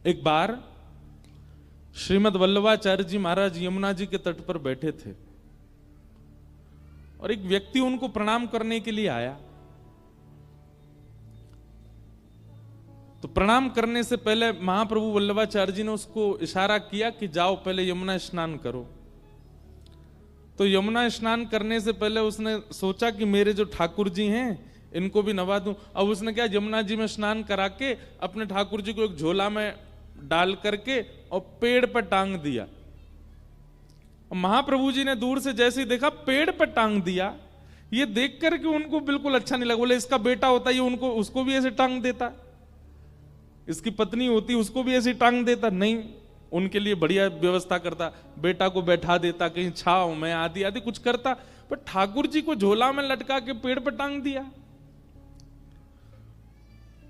एक बार श्रीमद् वल्लभाचार्य जी महाराज यमुना जी के तट पर बैठे थे और एक व्यक्ति उनको प्रणाम करने के लिए आया। तो प्रणाम करने से पहले महाप्रभु वल्लभाचार्य जी ने उसको इशारा किया कि जाओ पहले यमुना स्नान करो। तो यमुना स्नान करने से पहले उसने सोचा कि मेरे जो ठाकुर जी हैं इनको भी नवा दूं। अब उसने क्या, यमुना जी में स्नान करा के अपने ठाकुर जी को एक झोला में डाल करके और पेड़ पर टांग दिया। महाप्रभु जी ने दूर से जैसे ही देखा पेड़ पर टांग दिया, ये देख करके उनको बिल्कुल अच्छा नहीं लगा। बोले इसका बेटा होता ये उनको उसको भी ऐसे टांग देता, इसकी पत्नी होती उसको भी ऐसे टांग देता। नहीं, उनके लिए बढ़िया व्यवस्था करता, बेटा को बैठा देता कहीं छाव में, आदि आदि कुछ करता। पर ठाकुर जी को झोला में लटका के पेड़ पर टांग दिया।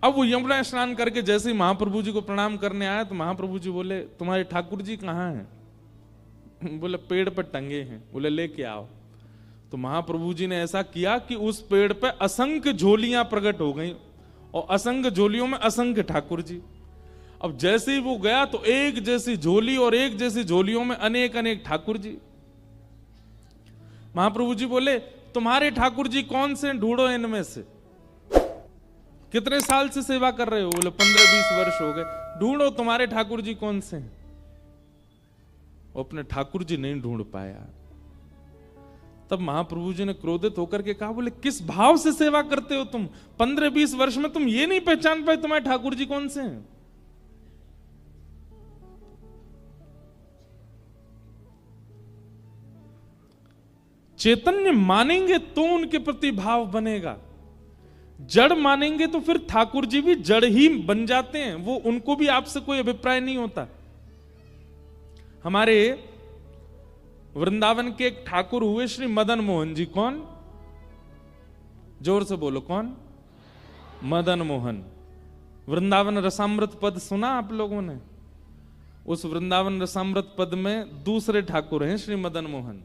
अब वो यमुना स्नान करके जैसे ही महाप्रभु जी को प्रणाम करने आया तो महाप्रभु जी बोले तुम्हारे ठाकुर जी कहाँ हैं? बोले पेड़ पर टंगे हैं। बोले लेके आओ। तो महाप्रभु जी ने ऐसा किया कि उस पेड़ पे असंख्य झोलियां प्रकट हो गई और असंख्य झोलियों में असंख्य ठाकुर जी। अब जैसे ही वो गया तो एक जैसी झोली और एक जैसी झोलियों में अनेक अनेक ठाकुर जी। महाप्रभु जी बोले तुम्हारे ठाकुर जी कौन से, ढूंढो इनमें से। कितने साल से सेवा कर रहे हो? बोले 15-20 वर्ष हो गए। ढूंढो तुम्हारे ठाकुर जी कौन से हैं। वो अपने ठाकुर जी नहीं ढूंढ पाया। तब महाप्रभु जी ने क्रोधित होकर के कहा, बोले किस भाव से सेवा करते हो तुम? 15-20 वर्ष में तुम ये नहीं पहचान पाए तुम्हारे ठाकुर जी कौन से हैं? चैतन्य मानेंगे तो उनके प्रति भाव बनेगा। जड़ मानेंगे तो फिर ठाकुर जी भी जड़ ही बन जाते हैं। वो उनको भी आपसे कोई अभिप्राय नहीं होता। हमारे वृंदावन के एक ठाकुर हुए श्री मदन मोहन जी। कौन? जोर से बोलो कौन? मदन मोहन। वृंदावन रसामृत पद सुना आप लोगों ने? उस वृंदावन रसामृत पद में दूसरे ठाकुर हैं श्री मदन मोहन।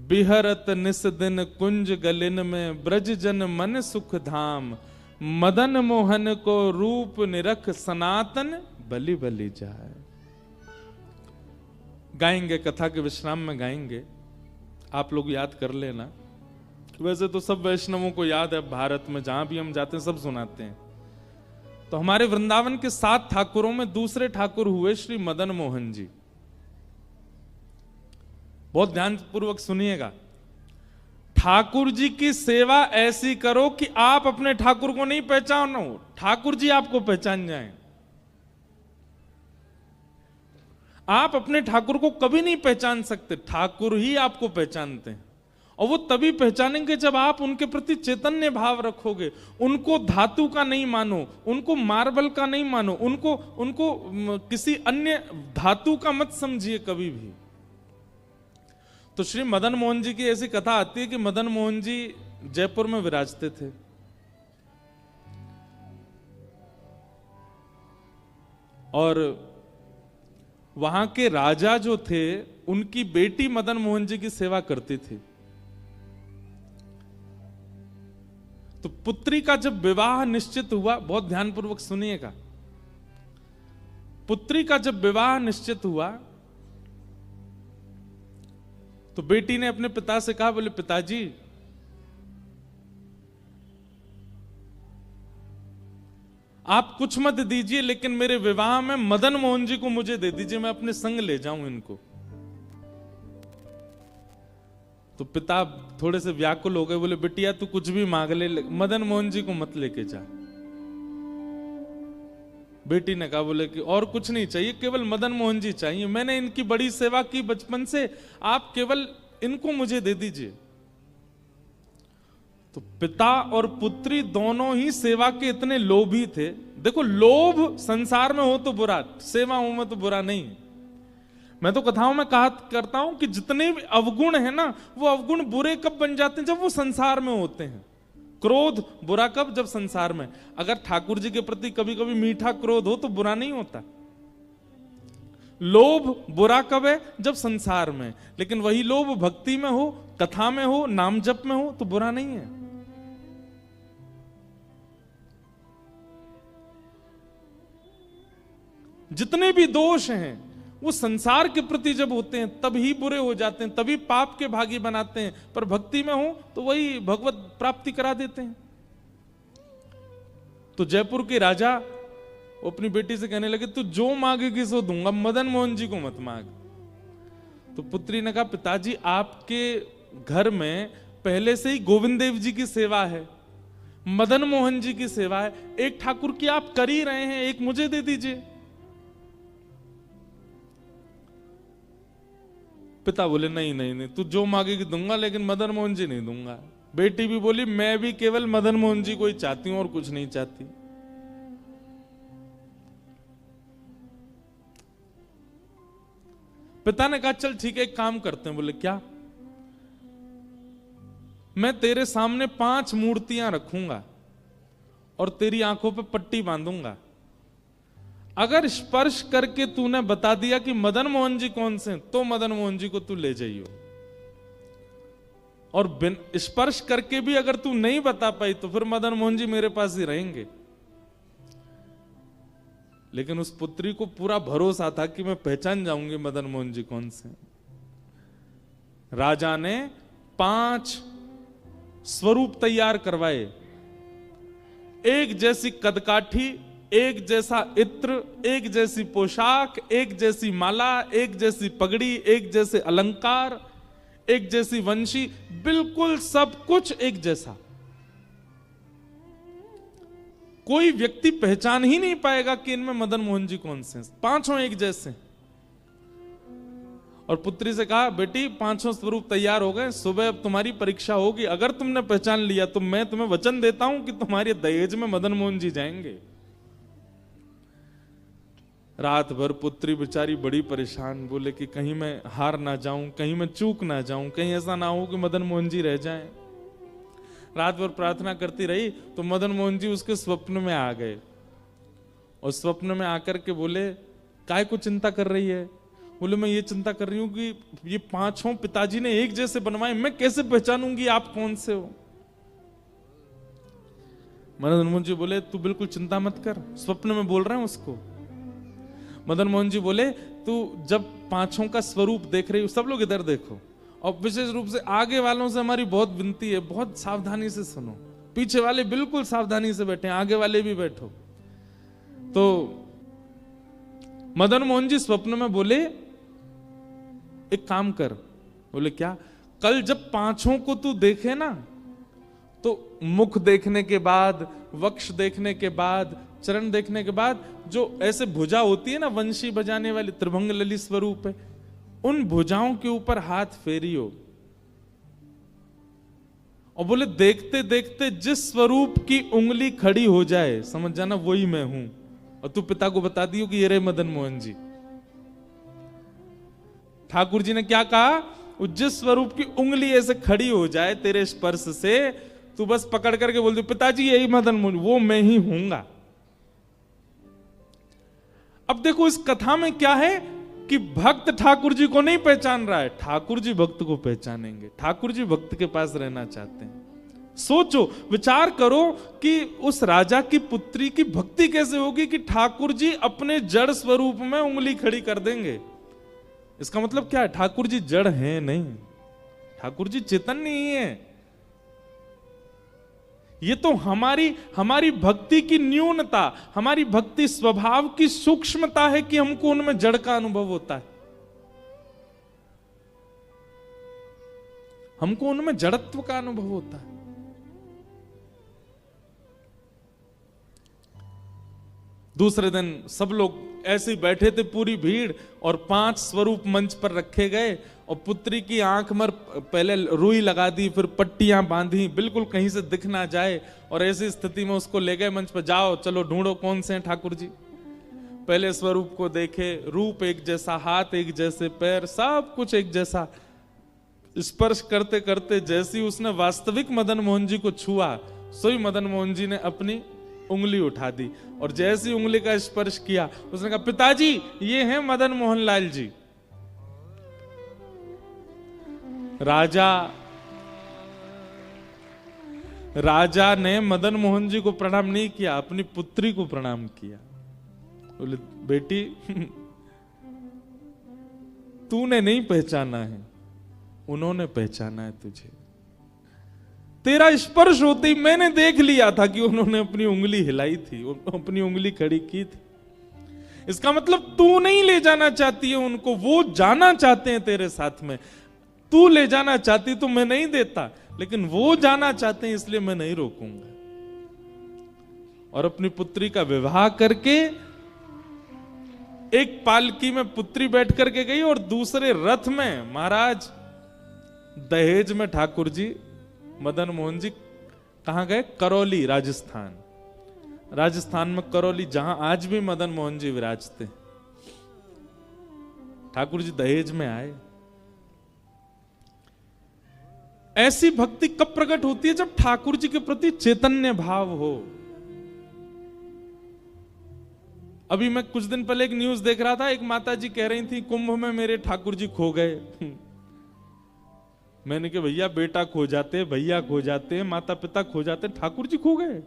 बिहरत निस दिन कुंज गलिन में ब्रज जन मन सुख धाम, मदन मोहन को रूप निरख सनातन बलि बलि जाए। गाएंगे, कथा के विश्राम में गाएंगे, आप लोग याद कर लेना। वैसे तो सब वैष्णवों को याद है, भारत में जहां भी हम जाते हैं सब सुनाते हैं। तो हमारे वृंदावन के 7 ठाकुरों में दूसरे ठाकुर हुए श्री मदन मोहन जी। बहुत ध्यान पूर्वक सुनिएगा। ठाकुर जी की सेवा ऐसी करो कि आप अपने ठाकुर को नहीं पहचानो, ठाकुर जी आपको पहचान जाएं। आप अपने ठाकुर को कभी नहीं पहचान सकते, ठाकुर ही आपको पहचानते हैं। और वो तभी पहचानेंगे जब आप उनके प्रति चैतन्य भाव रखोगे। उनको धातु का नहीं मानो, उनको मार्बल का नहीं मानो, उनको किसी अन्य धातु का मत समझिए कभी भी। तो श्री मदन मोहन जी की ऐसी कथा आती है कि मदन मोहन जी जयपुर में विराजते थे और वहां के राजा जो थे उनकी बेटी मदन मोहन जी की सेवा करती थी। तो पुत्री का जब विवाह निश्चित हुआ, बहुत ध्यानपूर्वक सुनिएगा, पुत्री का जब विवाह निश्चित हुआ तो बेटी ने अपने पिता से कहा, बोले पिताजी आप कुछ मत दीजिए लेकिन मेरे विवाह में मदन मोहन जी को मुझे दे दीजिए, मैं अपने संग ले जाऊं इनको। तो पिता थोड़े से व्याकुल हो गए, बोले बिटिया तू कुछ भी मांग ले, मदन मोहन जी को मत लेके जा। बेटी ने कहा, बोले कि और कुछ नहीं चाहिए, केवल मदन मोहन जी चाहिए, मैंने इनकी बड़ी सेवा की बचपन से, आप केवल इनको मुझे दे दीजिए। तो पिता और पुत्री दोनों ही सेवा के इतने लोभी थे। देखो, लोभ संसार में हो तो बुरा, सेवाओं में तो बुरा नहीं। मैं तो कथाओं में कहा करता हूं कि जितने भी अवगुण है ना, वो अवगुण बुरे कब बन जाते हैं? जब वो संसार में होते हैं। क्रोध बुरा कब? जब संसार में। अगर ठाकुर जी के प्रति कभी कभी मीठा क्रोध हो तो बुरा नहीं होता। लोभ बुरा कब है? जब संसार में। लेकिन वही लोभ भक्ति में हो, कथा में हो, नाम जप में हो तो बुरा नहीं है। जितने भी दोष हैं वो संसार के प्रति जब होते हैं तभी बुरे हो जाते हैं, तभी पाप के भागी बनाते हैं, पर भक्ति में हो तो वही भगवत प्राप्ति करा देते हैं। तो जयपुर के राजा वो अपनी बेटी से कहने लगे, तू जो मांगेगी सो दूंगा, मदन मोहन जी को मत मांग। तो पुत्री ने कहा, पिताजी आपके घर में पहले से ही गोविंद देव जी की सेवा है, मदन मोहन जी की सेवा है, एक ठाकुर की आप कर ही रहे हैं, एक मुझे दे दीजिए। पिता बोले, नहीं नहीं नहीं, तू जो मांगेगी दूंगा, लेकिन मदन मोहन जी नहीं दूंगा। बेटी भी बोली, मैं भी केवल मदन मोहन जी को ही चाहती हूं और कुछ नहीं चाहती। पिता ने कहा, चल ठीक है, एक काम करते हैं। बोले, क्या? मैं तेरे सामने 5 मूर्तियां रखूंगा और तेरी आंखों पे पट्टी बांधूंगा। अगर स्पर्श करके तूने बता दिया कि मदन मोहन जी कौन से, तो मदन मोहन जी को तू ले जाइयो, और स्पर्श करके भी अगर तू नहीं बता पाई तो फिर मदन मोहन जी मेरे पास ही रहेंगे। लेकिन उस पुत्री को पूरा भरोसा था कि मैं पहचान जाऊंगी मदन मोहन जी कौन से। राजा ने 5 स्वरूप तैयार करवाए, एक जैसी कदकाठी, एक जैसा इत्र, एक जैसी पोशाक, एक जैसी माला, एक जैसी पगड़ी, एक जैसे अलंकार, एक जैसी वंशी, बिल्कुल सब कुछ एक जैसा। कोई व्यक्ति पहचान ही नहीं पाएगा कि इनमें मदन मोहन जी कौन से हैं, 5 एक जैसे। और पुत्री से कहा, बेटी 5 स्वरूप तैयार हो गए, सुबह अब तुम्हारी परीक्षा होगी, अगर तुमने पहचान लिया तो मैं तुम्हें वचन देता हूं कि तुम्हारे दहेज में मदन मोहन जी जाएंगे। रात भर पुत्री बेचारी बड़ी परेशान, बोले कि कहीं मैं हार ना जाऊं, कहीं मैं चूक ना जाऊं, कहीं ऐसा ना हो कि मदन मोहन जी रह जाएं। रात भर प्रार्थना करती रही तो मदन मोहन जी उसके स्वप्न में आ गए, और स्वप्न में आकर के बोले, काय को चिंता कर रही है? बोले, मैं ये चिंता कर रही हूं कि ये 5 पिताजी ने एक जैसे बनवाए, मैं कैसे पहचानूंगी आप कौन से हो? मदन मोहन जी बोले, तू बिल्कुल चिंता मत कर, स्वप्न में बोल रहे हैं उसको। मदन मोहन जी बोले, तू जब 5 का स्वरूप देख रही हो, सब लोग इधर देखो, और विशेष रूप से आगे वालों से हमारी बहुत विनती है, बहुत सावधानी से सुनो, पीछे वाले बिल्कुल सावधानी से बैठे, आगे वाले भी बैठो। तो मदन मोहन जी स्वप्न में बोले, एक काम कर। बोले, क्या? कल जब 5 को तू देखे ना, तो मुख देखने के बाद, वक्ष देखने के बाद, चरण देखने के बाद, जो ऐसे भुजा होती है ना वंशी बजाने वाली, त्रिभंग ललित स्वरूप है, उन भुजाओं के ऊपर हाथ फेरियो, और बोले, देखते देखते जिस स्वरूप की उंगली खड़ी हो जाए, समझ जाना वही मैं हूं, और तू पिता को बता दियो कि ये रहे मदन मोहन जी। ठाकुर जी ने क्या कहा? जिस स्वरूप की उंगली ऐसे खड़ी हो जाए तेरे स्पर्श से, तू बस पकड़ करके बोल दो, पिताजी यही मदन मोहन, वो मैं ही हूंगा। अब देखो इस कथा में क्या है कि भक्त ठाकुर जी को नहीं पहचान रहा है, ठाकुर जी भक्त को पहचानेंगे, ठाकुर जी भक्त के पास रहना चाहते हैं। सोचो, विचार करो कि उस राजा की पुत्री की भक्ति कैसे होगी कि ठाकुर जी अपने जड़ स्वरूप में उंगली खड़ी कर देंगे। इसका मतलब क्या है? ठाकुर जी जड़ हैं नहीं, ठाकुर जी चेतन नहीं है। ये तो हमारी भक्ति की न्यूनता, हमारी भक्ति स्वभाव की सूक्ष्मता है कि हमको उनमें जड़ का अनुभव होता है, हमको उनमें जड़त्व का अनुभव होता है। दूसरे दिन सब लोग ऐसे ही बैठे थे, पूरी भीड़, और 5 स्वरूप मंच पर रखे गए, और पुत्री की आंख में पहले रुई लगा दी, फिर पट्टियां बांधी, बिल्कुल कहीं से दिख ना जाए, और ऐसी स्थिति में उसको ले गए मंच पर, जाओ चलो ढूंढो कौन से हैं ठाकुर जी। पहले स्वरूप को देखे, रूप एक जैसा, हाथ एक जैसे, पैर सब कुछ एक जैसा। स्पर्श करते करते जैसी उसने वास्तविक मदन मोहन जी को छुआ, सोई मदन मोहन जी ने अपनी उंगली उठा दी, और जैसी उंगली का स्पर्श किया उसने कहा, पिताजी ये हैं मदन मोहन लाल जी। राजा ने मदन मोहन जी को प्रणाम नहीं किया, अपनी पुत्री को प्रणाम किया। बोले बेटी तूने नहीं पहचाना है, उन्होंने पहचाना है तुझे। तेरा स्पर्श होते ही मैंने देख लिया था कि उन्होंने अपनी उंगली हिलाई थी, अपनी उंगली खड़ी की थी। इसका मतलब तू नहीं ले जाना चाहती है उनको, वो जाना चाहते हैं तेरे साथ में। तू ले जाना चाहती तो मैं नहीं देता, लेकिन वो जाना चाहते हैं इसलिए मैं नहीं रोकूंगा। और अपनी पुत्री का विवाह करके एक पालकी में पुत्री बैठ करके गई और दूसरे रथ में महाराज दहेज में ठाकुर जी मदन मोहन जी कहां गए? करौली, राजस्थान। राजस्थान में करौली, जहां आज भी मदन मोहन जी विराजते। ठाकुर जी दहेज में आए। ऐसी भक्ति कब प्रकट होती है? जब ठाकुर जी के प्रति चैतन्य भाव हो। अभी मैं कुछ दिन पहले एक न्यूज देख रहा था, एक माता जी कह रही थी कुंभ में मेरे ठाकुर जी खो गए। मैंने कहा भैया बेटा खो जाते, भैया खो जाते, माता पिता खो जाते, ठाकुर जी खो गए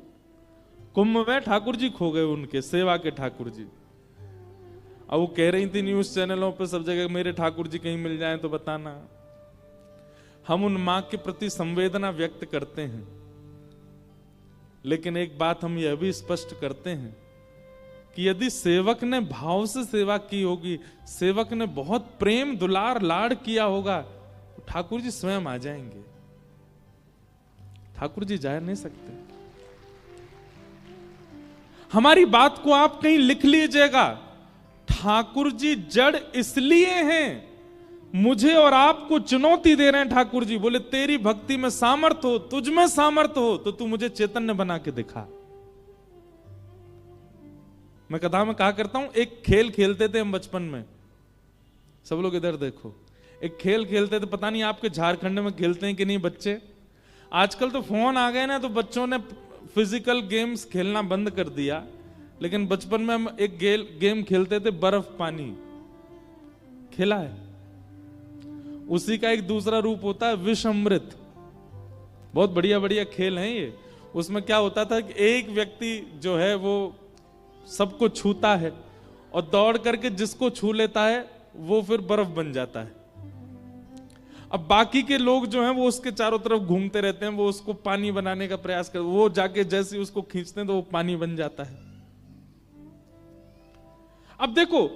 कुंभ में? ठाकुर जी खो गए, उनके सेवा के ठाकुर जी। अब वो कह रही थी न्यूज चैनलों पे सब जगह मेरे ठाकुर जी कहीं मिल जाएं तो बताना। हम उन मां के प्रति संवेदना व्यक्त करते हैं, लेकिन एक बात हम यह भी स्पष्ट करते हैं कि यदि सेवक ने भाव से सेवा की होगी, सेवक ने बहुत प्रेम दुलार लाड़ किया होगा, तो ठाकुर जी स्वयं आ जाएंगे। ठाकुर जी जा नहीं सकते। हमारी बात को आप कहीं लिख लीजिएगा, ठाकुर जी जड़ इसलिए हैं, मुझे और आपको चुनौती दे रहे हैं ठाकुर जी। बोले तेरी भक्ति में सामर्थ्य हो, तुझ में सामर्थ्य हो, तो तू मुझे चैतन्य बना के दिखा। मैं कथा में कहा करता हूं, एक खेल खेलते थे हम बचपन में। सब लोग इधर देखो, एक खेल खेलते थे, पता नहीं आपके झारखंड में खेलते हैं कि नहीं बच्चे। आजकल तो फोन आ गए ना, तो बच्चों ने फिजिकल गेम्स खेलना बंद कर दिया। लेकिन बचपन में हम एक गेम खेलते थे, बर्फ पानी। खेला है? उसी का एक दूसरा रूप होता है विष अमृत। बहुत बढ़िया बढ़िया खेल हैं ये। उसमें क्या होता था कि एक व्यक्ति जो है वो सबको छूता है और दौड़ करके जिसको छू लेता है वो फिर बर्फ बन जाता है। अब बाकी के लोग जो हैं वो उसके चारों तरफ घूमते रहते हैं, वो उसको पानी बनाने का प्रयास कर, वो जाके जैसे उसको खींचते हैं तो वो पानी बन जाता है। अब देखो,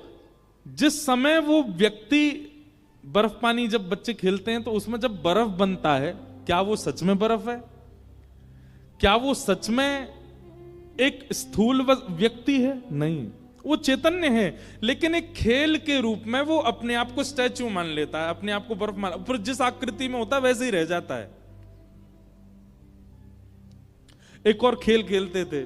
जिस समय वो व्यक्ति बर्फ पानी जब बच्चे खेलते हैं तो उसमें जब बर्फ बनता है, क्या वो सच में बर्फ है? क्या वो सच में एक स्थूल व्यक्ति है? नहीं, वो चैतन्य है, लेकिन एक खेल के रूप में वो अपने आप को स्टैच्यू मान लेता है, अपने आप को बर्फ मान, फिर जिस आकृति में होता है वैसे ही रह जाता है। एक और खेल खेलते थे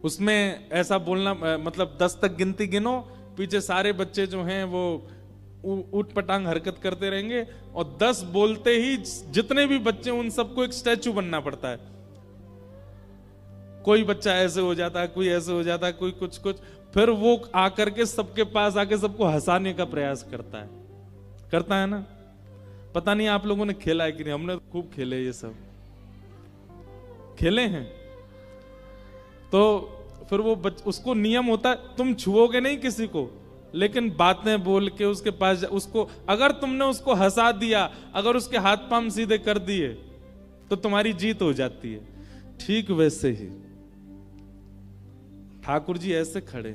उसमें ऐसा बोलना, मतलब 10 तक गिनती गिनो, पीछे सारे बच्चे जो हैं वो ऊट पटांग हरकत करते रहेंगे और 10 बोलते ही जितने भी बच्चे उन सबको एक स्टैचू बनना पड़ता है। कोई बच्चा ऐसे हो जाता है, कोई ऐसे हो जाता है, कोई कुछ कुछ, फिर वो आकर के सबके पास आके सबको हंसाने का प्रयास करता है ना। पता नहीं आप लोगों ने खेला है कि नहीं, हमने खूब खेले, ये सब खेले हैं। तो फिर वो उसको नियम होता है, तुम छुओगे नहीं किसी को, लेकिन बातें बोल के उसके पास उसको, अगर तुमने उसको हंसा दिया, अगर उसके हाथ पांव सीधे कर दिए तो तुम्हारी जीत हो जाती है। ठीक वैसे ही ठाकुर जी ऐसे खड़े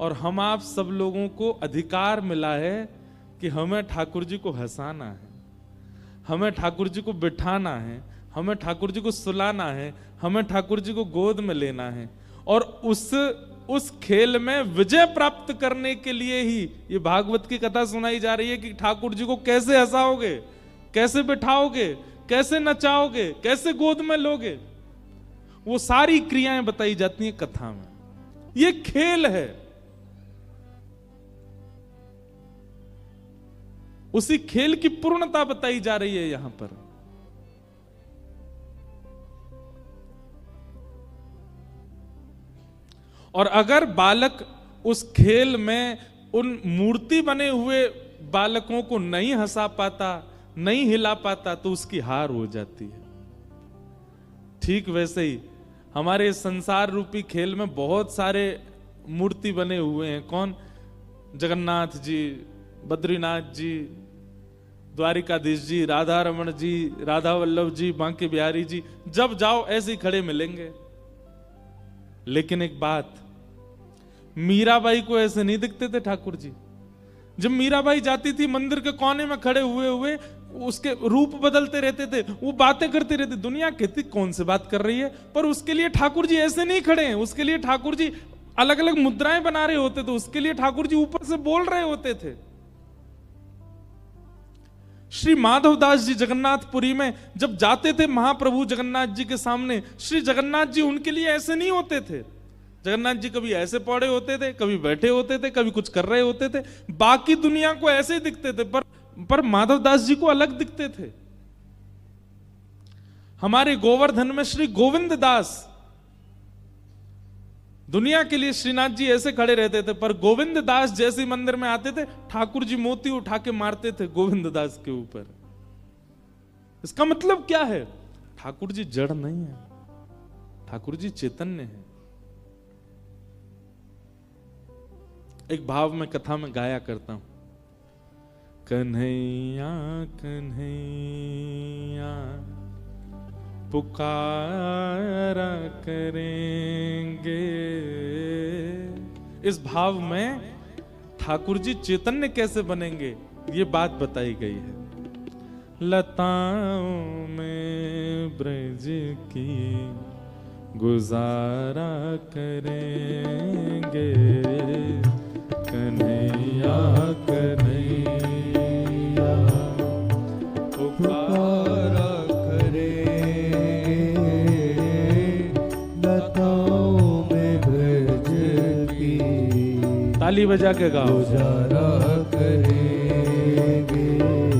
और हम आप सब लोगों को अधिकार मिला है कि हमें ठाकुर जी को हंसाना है, हमें ठाकुर जी को बिठाना है, हमें ठाकुर जी को सुलाना है, हमें ठाकुर जी को गोद में लेना है। और उस खेल में विजय प्राप्त करने के लिए ही ये भागवत की कथा सुनाई जा रही है कि ठाकुर जी को कैसे हंसाओगे, कैसे बिठाओगे, कैसे नचाओगे, कैसे गोद में लोगे, वो सारी क्रियाएं बताई जाती हैं कथा में। ये खेल है। उसी खेल की पूर्णता बताई जा रही है यहां पर। और अगर बालक उस खेल में उन मूर्ति बने हुए बालकों को नहीं हंसा पाता, नहीं हिला पाता, तो उसकी हार हो जाती है। ठीक वैसे ही हमारे संसार रूपी खेल में बहुत सारे मूर्ति बने हुए हैं। कौन? जगन्नाथ जी, बद्रीनाथ जी, द्वारिकाधीश जी, राधा रमण जी, राधा वल्लभ जी, बांके बिहारी जी। जब जाओ ऐसे ही खड़े मिलेंगे। लेकिन एक बात, मीराबाई को ऐसे नहीं दिखते थे ठाकुर जी। जब मीराबाई जाती थी मंदिर के कोने में खड़े हुए हुए, उसके रूप बदलते रहते थे, वो बातें करते रहते। दुनिया कहती कौन से बात कर रही है, पर उसके लिए ठाकुर जी ऐसे नहीं खड़े हैं। उसके लिए ठाकुर जी अलग अलग मुद्राएं बना रहे होते थे। उसके लिए ठाकुर जी ऊपर से बोल रहे होते थे। श्री माधवदास जी जगन्नाथपुरी में जब जाते थे महाप्रभु जगन्नाथ जी के सामने, श्री जगन्नाथ जी उनके लिए ऐसे नहीं होते थे। जगन्नाथ जी कभी ऐसे पड़े होते थे, कभी बैठे होते थे, कभी कुछ कर रहे होते थे। बाकी दुनिया को ऐसे ही दिखते थे, पर माधवदास जी को अलग दिखते थे। हमारे गोवर्धन में श्री गोविंद दास, दुनिया के लिए श्रीनाथ जी ऐसे खड़े रहते थे, पर गोविंद दास जैसे मंदिर में आते थे, ठाकुर जी मोती उठा के मारते थे गोविंद दास के ऊपर। इसका मतलब क्या है? ठाकुर जी जड़ नहीं है, ठाकुर जी चैतन्य है। एक भाव में कथा में गाया करता हूं, कन्हैया कन्हैया पुकारा करेंगे। इस भाव में ठाकुर जी चैतन्य कैसे बनेंगे, ये बात बताई गई है। लताओं में ब्रज की गुजारा करेंगे, कन्हैया कन्हैया पुकारा ताली बजा के गाओ। गुजारा करेंगे ओ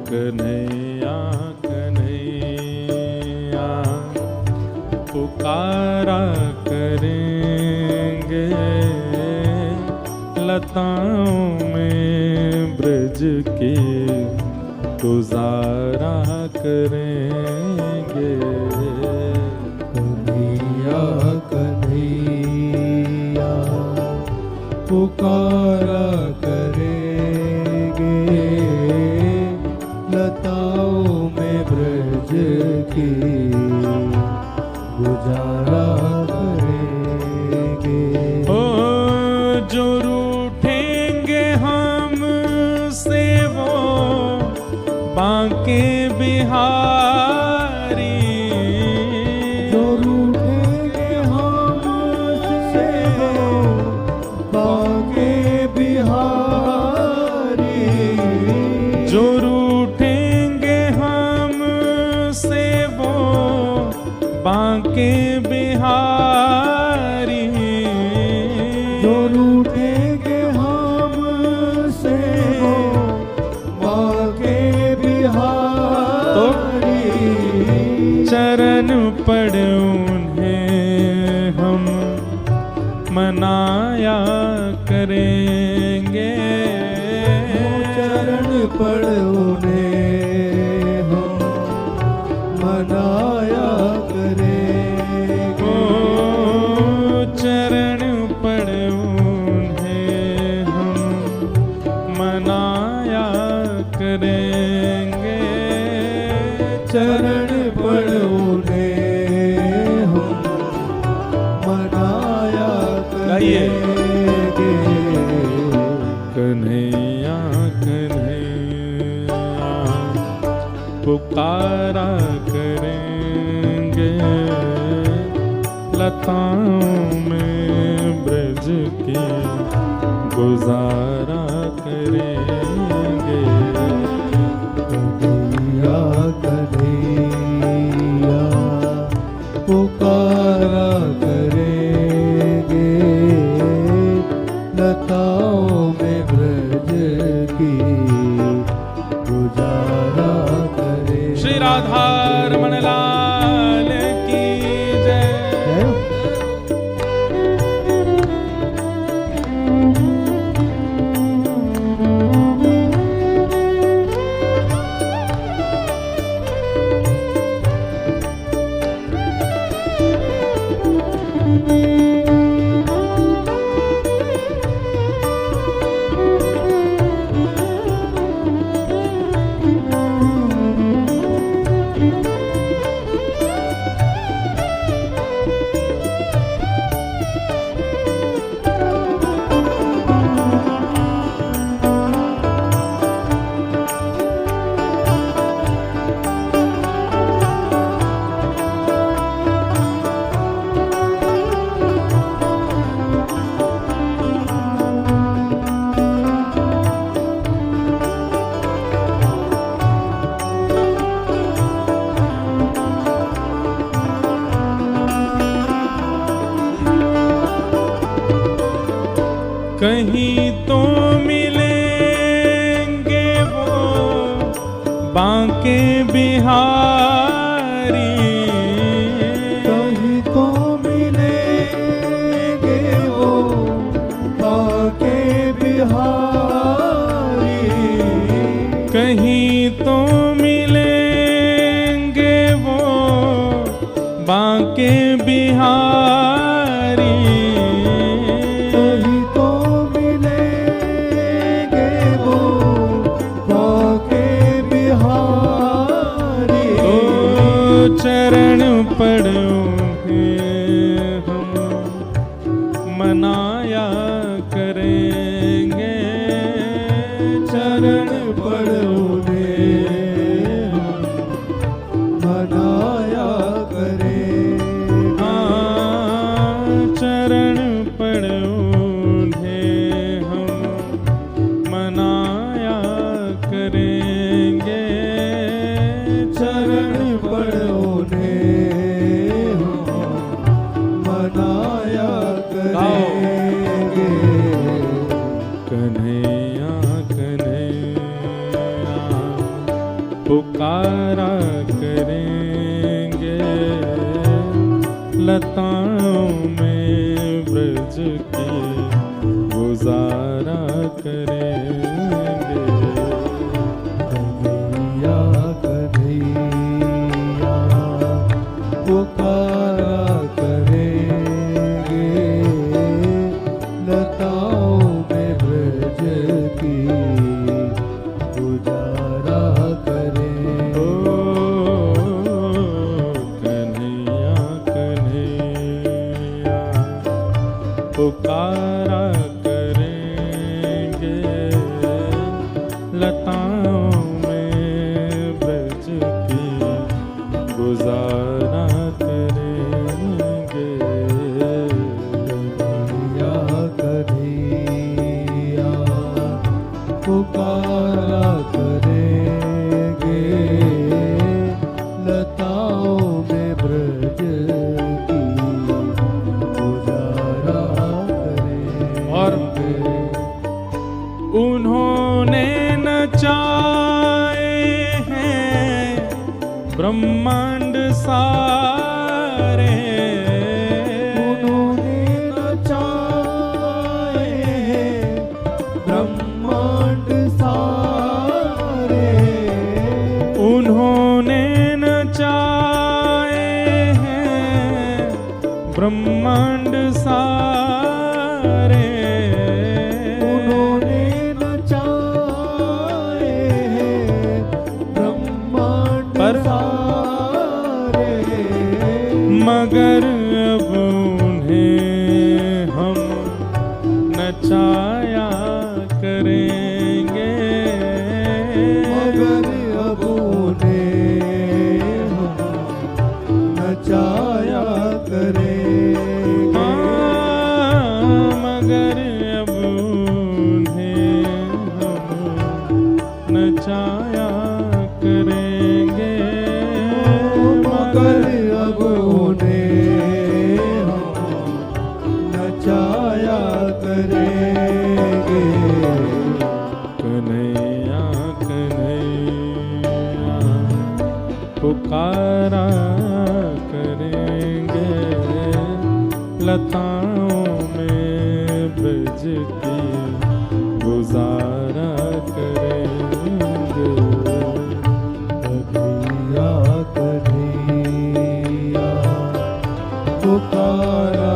कन्हैया कन्हैया पुकारा करेंगे, लताओं में ब्रज की गुजारा करेंगे, कन्हैया कन्हैया पुकारा करेंगे, लताओं में ब्रज की गुजारा करेंगे। ओ जो रूठेंगे हम से वो बांके बिहारी, जो रूठेंगे हम से बांके बिहारी, जो रूठेंगे हम से वो बांके बिहारी, जो रूठेंगे हम से वो बांके बिहारी, चरण पड़ उन्हें हम मनाया करेंगे, चरण पड़ उन्हें हम मनाया करेंगे, ओ चरण पड़ उन्हें हम मनाया करेंगे, चरण पड़ उन्हें हम मनाया करेंगे, कन्हैया कन्हैया पुकारा करेंगे, लताओं में ब्रज की गुजारा करेंगे, कन्हैया कन्हैया पुकारा करेंगे, लताओं में ब्रज की गुजारा करेंगे। श्री राधा रमण लाल की जय। कहीं तो मिलेंगे वो बांके बिहारी, कहीं तो मिलेंगे वो बांके बिहारी, कहीं तो मिलेंगे वो बांके बिहारी, चरण पड़ोगे हम मनाया करेंगे, चरण पड़ोगे हम मनाया करेंगे। हाँ, चरण पड़ोगे हम मनाया करेंगे, चरण पड़ोगे मनाया करेंगे। कन्हैया कन्हैया पुकारा करेंगे, लताओं में ब्रज की गुजारा करेंगे। कन्हैया कन्हैया पुकारा करेंगे, लताओं में ब्रज की गुजारा करेंगे। कन्हैया कन्हैया पुकारा करेंगे, लताओं में ब्रज की गुजारा करेंगे। कन्हैया कन्हैया पुकारा करेंगे, लताओं में ब्रज की गुजारा करेंगे। और उन्होंने नचाए हैं ब्रह्मांड सारे, उन्होंने नचाए हैं ब्रह्मांड सारे, उन्होंने नचाए हैं ब्रह्मांड सारे, उन्होंने नचाए हैं ब्रह्मांड सारे, मगर अब उन्हें हम नचाया करेंगे, मगर अब उन्हें हम नचाया करेंगे। हाँ, मगर अब उन्हें हम नचाया करेंगे, मगर अब उन्हें हम नचाया करेंगे। कन्हैया कन्हैया पुकारा करेंगे, लताओं में ब्रज की गुजारा करेंगे। कन्हैया कन्हैया पुकारा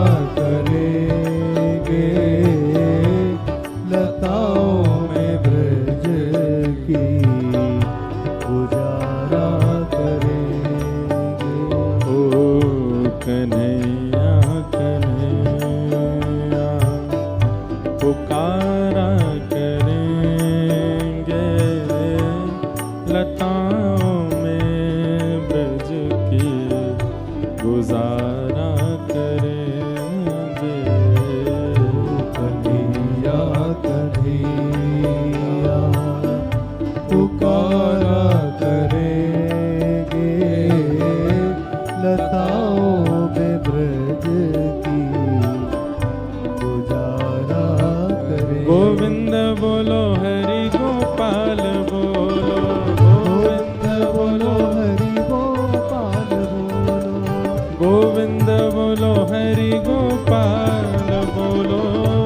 पुकारा करेंगे, कन्हैया कन्हैया पुकारा करेंगे, लताओं में ब्रज की गुजारा करेंगे। गोविंद बोलो हरि गोपाल बोलो, गोविंद बोलो हरि गोपाल बोलो, गोविंद बोलो हरि गोपाल बोलो,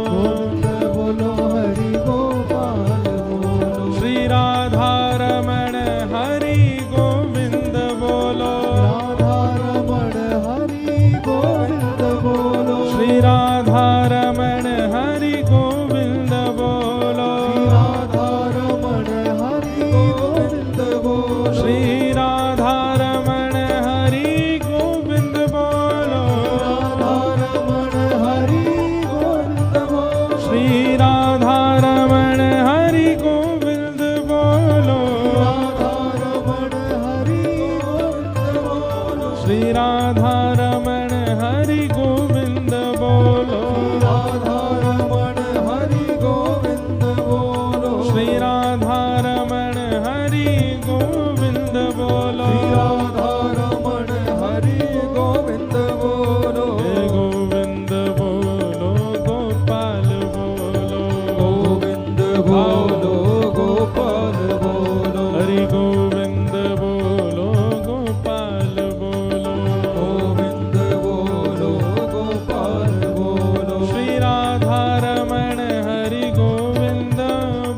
गोविंद बोलो हरि गोपाल बोलो। श्री राधा रमण हरि गोविंद बोलो, राधा रमण हरि गोविंद बोलो, श्री राधा रमण हरि गोविंद बोलो, राधा रमण हरि गोविंद बोलो, श्री राधा रमण हरि गोविंद बोलो, राधा रमण हरि गोविंद बोलो, श्री राधा रमण हरि गोविंद बोलो, राधा रमण हरि गोविंद बोलो, श्री राधा रमण हरि गोविंद बोलो, राधा रमण हरि गोविंद बोलो, श्री राधा रमण हरि गोविंद बोलो, राधा रमण हरि गोविंद बोलो, हे गोविंद बोलो गोपाल बोलो, गोविंद बोलो गोपाल बोलो, हरि गोविंद बोलो गोपाल बोलो, गोविंद बोलो गोपाल बोलो, श्री राधा रमण हरि गोविंद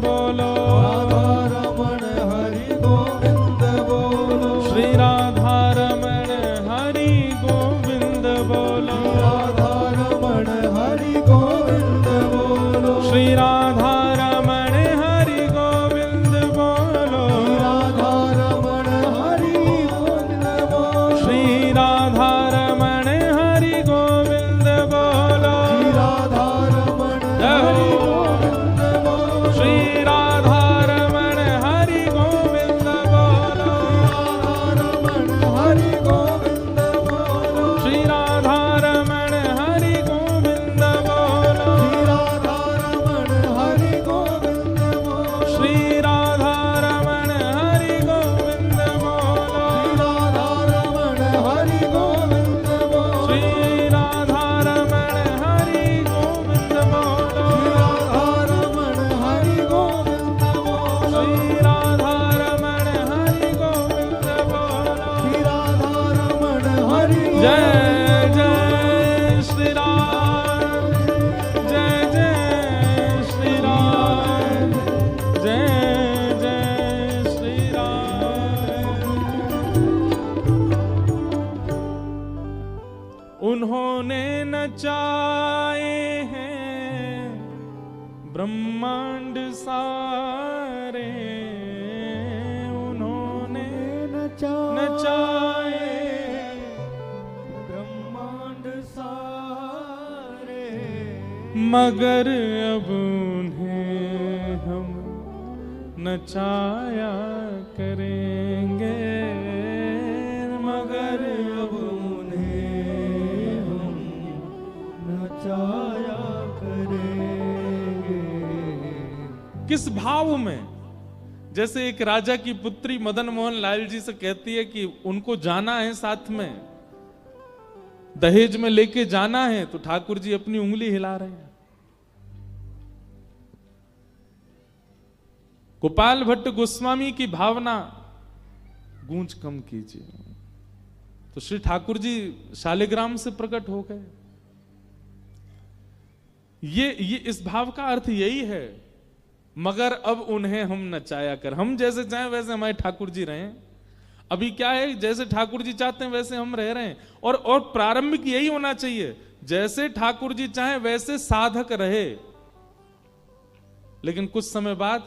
बोलो, राधा रमण हरि गोविंद बोलो, श्री राधा रमण हरि गोविंद बोलो, राधा रमण हरि गोविंद बोलो, श्री राधा रमण हरि गोविंद बोलो, राधा रमण हरि गोविंद बोलो, श्री राधा रमण हरि गोविंद बोलो, राधा रमण हरि गोविंद बोलो, श्री राधा रमण हरि गोविंद बोलो, राधा रमण हरि गोविंद बोलो, श्री राधा रमण हरि गोविंद बोलो, राधा रमण हरि गोविंद बोलो, श्री राधा रमण हरि गोविंद बोलो, राधा रमण हरि गोविंद बोलो, श्री राधा रमण हरि गोविंद बोलो, राधा रमण हरि जय जय श्री राम, जय जय श्री राम, जय जय श्री राम। उन्होंने नचाए हैं ब्रह्मांड सारे, उन्होंने नचाए ब्रह्मांड सारे, मगर अब उन्हें हम नचाया करेंगे, मगर अब उन्हें हम नचाया करेंगे। किस भाव में? जैसे एक राजा की पुत्री मदन मोहन लाल जी से कहती है कि उनको जाना है साथ में, दहेज में लेके जाना है, तो ठाकुर जी अपनी उंगली हिला रहे हैं। गोपाल भट्ट गोस्वामी की भावना गूंज कम कीजिए, तो श्री ठाकुर जी शालिग्राम से प्रकट हो गए। ये इस भाव का अर्थ यही है, मगर अब उन्हें हम नचाया कर। हम जैसे चाहें वैसे हमारे ठाकुर जी रहें। अभी क्या है, जैसे ठाकुर जी चाहते हैं वैसे हम रह रहे हैं, और प्रारंभिक यही होना चाहिए, जैसे ठाकुर जी चाहें वैसे साधक रहे। लेकिन कुछ समय बाद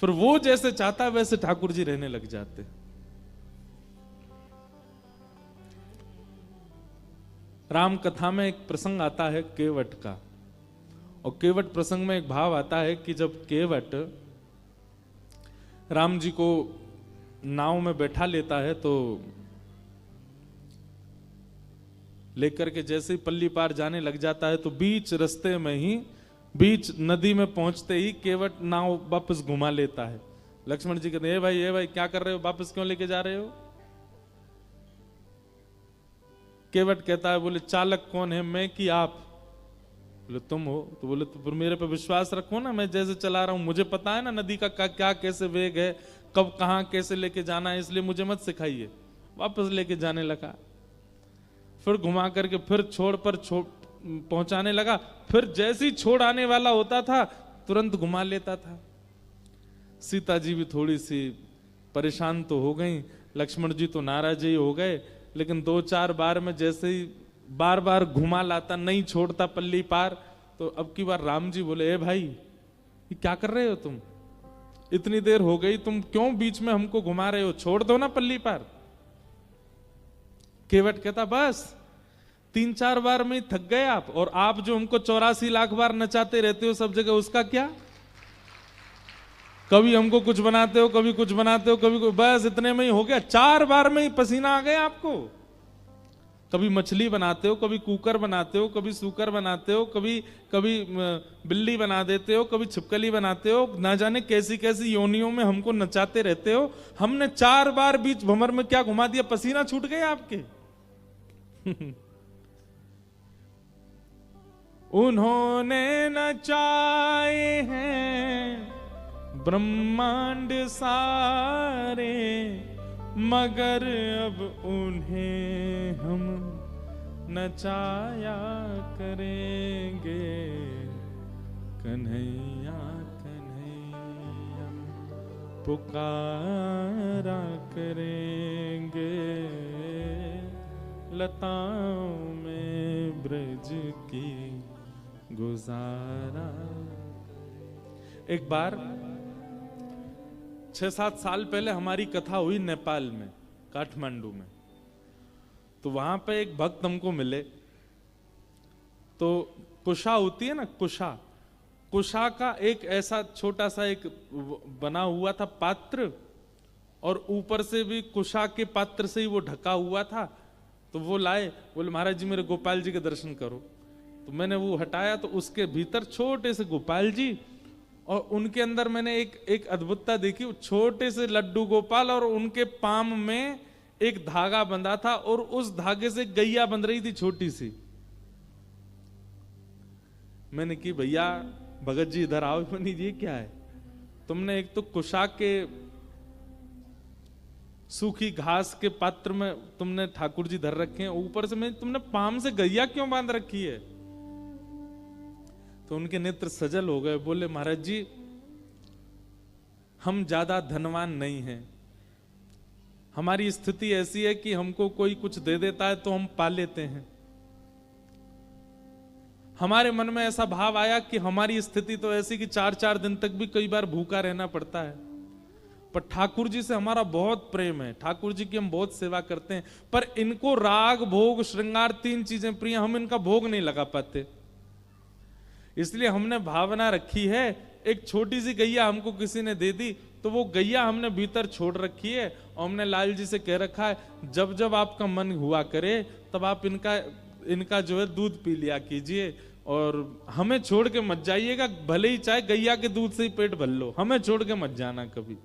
फिर वो जैसे चाहता है वैसे ठाकुर जी रहने लग जाते। राम कथा में एक प्रसंग आता है केवट का, और केवट प्रसंग में एक भाव आता है कि जब केवट राम जी को नाव में बैठा लेता है तो लेकर के जैसे ही पल्ली पार जाने लग जाता है तो बीच रास्ते में ही, बीच नदी में पहुंचते ही केवट नाव वापस घुमा लेता है। लक्ष्मण जी कहते हैं, ए भाई क्या कर रहे हो, वापस क्यों लेके जा रहे हो? केवट कहता है, बोले चालक कौन है, मैं कि आप? बोले तुम हो। तो बोले तो फिर मेरे पे विश्वास रखो ना, मैं जैसे चला रहा हूं मुझे पता है ना नदी का क्या कैसे वेग है, कब कहां कैसे लेके जाना है, इसलिए मुझे मत सिखाइए। वापस लेके जाने लगा, फिर घुमा करके फिर छोड़ पहुंचाने लगा, फिर जैसे ही छोड़ आने वाला होता था तुरंत घुमा लेता था। सीता जी भी थोड़ी सी परेशान तो हो गई, लक्ष्मण जी तो नाराज ही हो गए, लेकिन 2-4 बार में जैसे ही बार बार घुमा लाता, नहीं छोड़ता पल्ली पार, तो अब की बार राम जी बोले, ए भाई ये क्या कर रहे हो तुम, इतनी देर हो गई, तुम क्यों बीच में हमको घुमा रहे हो, छोड़ दो ना पल्ली पार। केवट कहता, बस 3-4 बार में थक गए आप, और आप जो हमको 84 लाख बार नचाते रहते हो सब जगह, उसका क्या? कभी हमको कुछ बनाते हो, कभी कुछ बनाते हो, कभी बस इतने में ही हो गया, 4 बार में ही पसीना आ गया आपको। कभी मछली बनाते हो, कभी कुकर बनाते हो, कभी सूकर बनाते हो, कभी बिल्ली बना देते हो, कभी छिपकली बनाते हो, ना जाने कैसी कैसी योनियों में हमको नचाते रहते हो। हमने 4 बार बीच भंवर में क्या घुमा दिया, पसीना छूट गए आपके। उन्होंने नचाए हैं ब्रह्मांड सारे, मगर अब उन्हें हम नचाया करेंगे, कन्हैया कन्हैया पुकारा करेंगे, लताओं में ब्रज की गुजारा। एक बार 6-7 साल पहले हमारी कथा हुई नेपाल में, काठमांडू में। तो वहां पे एक भक्त हमको मिले, तो कुशा होती है ना, कुशा का एक ऐसा छोटा सा एक बना हुआ था पात्र, और ऊपर से भी कुशा के पात्र से ही वो ढका हुआ था। तो वो लाए, बोले महाराज जी मेरे गोपाल जी के दर्शन करो। तो मैंने वो हटाया, तो उसके भीतर छोटे से गोपाल जी, और उनके अंदर मैंने एक अद्भुतता देखी, छोटे से लड्डू गोपाल, और उनके पाम में एक धागा बंधा था, और उस धागे से गैया बंध रही थी छोटी सी। मैंने की भैया भगत जी इधर आओ, बनी ये क्या है? तुमने एक तो कुशा के सूखी घास के पात्र में तुमने ठाकुर जी धर रखे हैं, ऊपर से मैं तुमने पाम से गैया क्यों बांध रखी है? तो उनके नेत्र सजल हो गए, बोले महाराज जी हम ज्यादा धनवान नहीं हैं, हमारी स्थिति ऐसी है कि हमको कोई कुछ दे देता है तो हम पा लेते हैं। हमारे मन में ऐसा भाव आया कि हमारी स्थिति तो ऐसी कि 4-4 दिन तक भी कई बार भूखा रहना पड़ता है, पर ठाकुर जी से हमारा बहुत प्रेम है, ठाकुर जी की हम बहुत सेवा करते हैं, पर इनको राग भोग श्रृंगार 3 चीजें प्रिय, हम इनका भोग नहीं लगा पाते। इसलिए हमने भावना रखी है, एक छोटी सी गैया हमको किसी ने दे दी, तो वो गैया हमने भीतर छोड़ रखी है, और हमने लाल जी से कह रखा है जब जब आपका मन हुआ करे तब आप इनका जो है दूध पी लिया कीजिए, और हमें छोड़ के मत जाइएगा, भले ही चाहे गैया के दूध से ही पेट भर लो, हमें छोड़ के मत जाना कभी।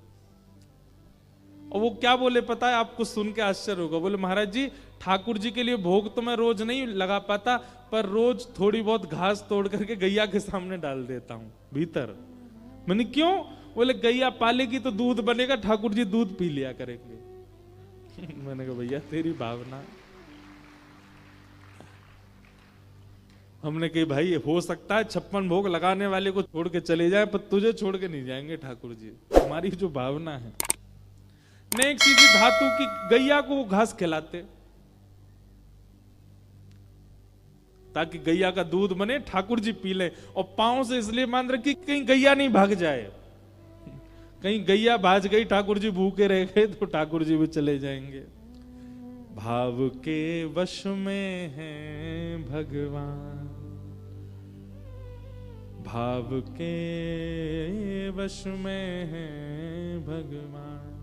और वो क्या बोले पता है आपको, सुन के आश्चर्य होगा, बोले महाराज जी ठाकुर जी के लिए भोग तो मैं रोज नहीं लगा पाता, पर रोज थोड़ी बहुत घास तोड़ करके गैया के सामने डाल देता हूं भीतर। मैंने क्यों? बोले गैया पालेगी तो दूध बनेगा, ठाकुर जी दूध पी लिया करेंगे। मैंने कहा भैया तेरी भावना। हमने कही भाई हो सकता है 56 भोग लगाने वाले को छोड़ के चले जाए, पर तुझे छोड़ के नहीं जाएंगे ठाकुर जी, हमारी जो भावना है। नेक सीधी धातु की गैया को वो घास खिलाते ताकि गैया का दूध बने, ठाकुर जी पी ले, और पांव से इसलिए बांध रखी कहीं गैया नहीं भाग जाए, कहीं गैया भाग गई ठाकुर जी भूखे रह गए तो ठाकुर जी भी चले जाएंगे। भाव के वश में है भगवान, भाव के वश में है भगवान।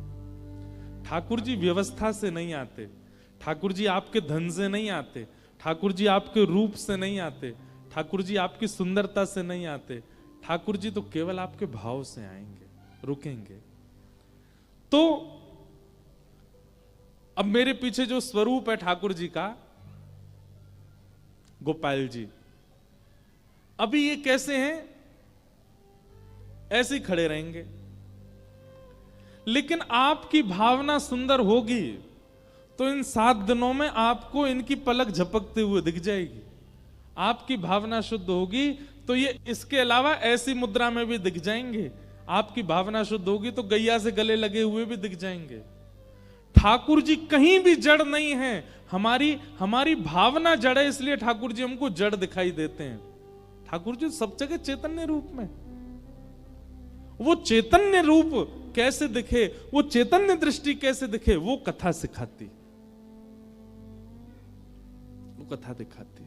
ठाकुर जी व्यवस्था से नहीं आते, ठाकुर जी आपके धन से नहीं आते, ठाकुर जी आपके रूप से नहीं आते, ठाकुर जी आपकी सुंदरता से नहीं आते, ठाकुर जी तो केवल आपके भाव से आएंगे, रुकेंगे। तो अब मेरे पीछे जो स्वरूप है ठाकुर जी का, गोपाल जी, अभी ये कैसे हैं? ऐसे ही खड़े रहेंगे। लेकिन आपकी भावना सुंदर होगी तो इन 7 दिनों में आपको इनकी पलक झपकते हुए दिख जाएगी। आपकी भावना शुद्ध होगी तो ये इसके अलावा ऐसी मुद्रा में भी दिख जाएंगे। आपकी भावना शुद्ध होगी तो गैया से गले लगे हुए भी दिख जाएंगे। ठाकुर जी कहीं भी जड़ नहीं है, हमारी भावना जड़ है, इसलिए ठाकुर जी हमको जड़ दिखाई देते हैं। ठाकुर जी सब जगह चैतन्य रूप में। वो चैतन्य रूप कैसे दिखे, वो चैतन्य दृष्टि कैसे दिखे, वो कथा सिखाती, वो कथा दिखाती।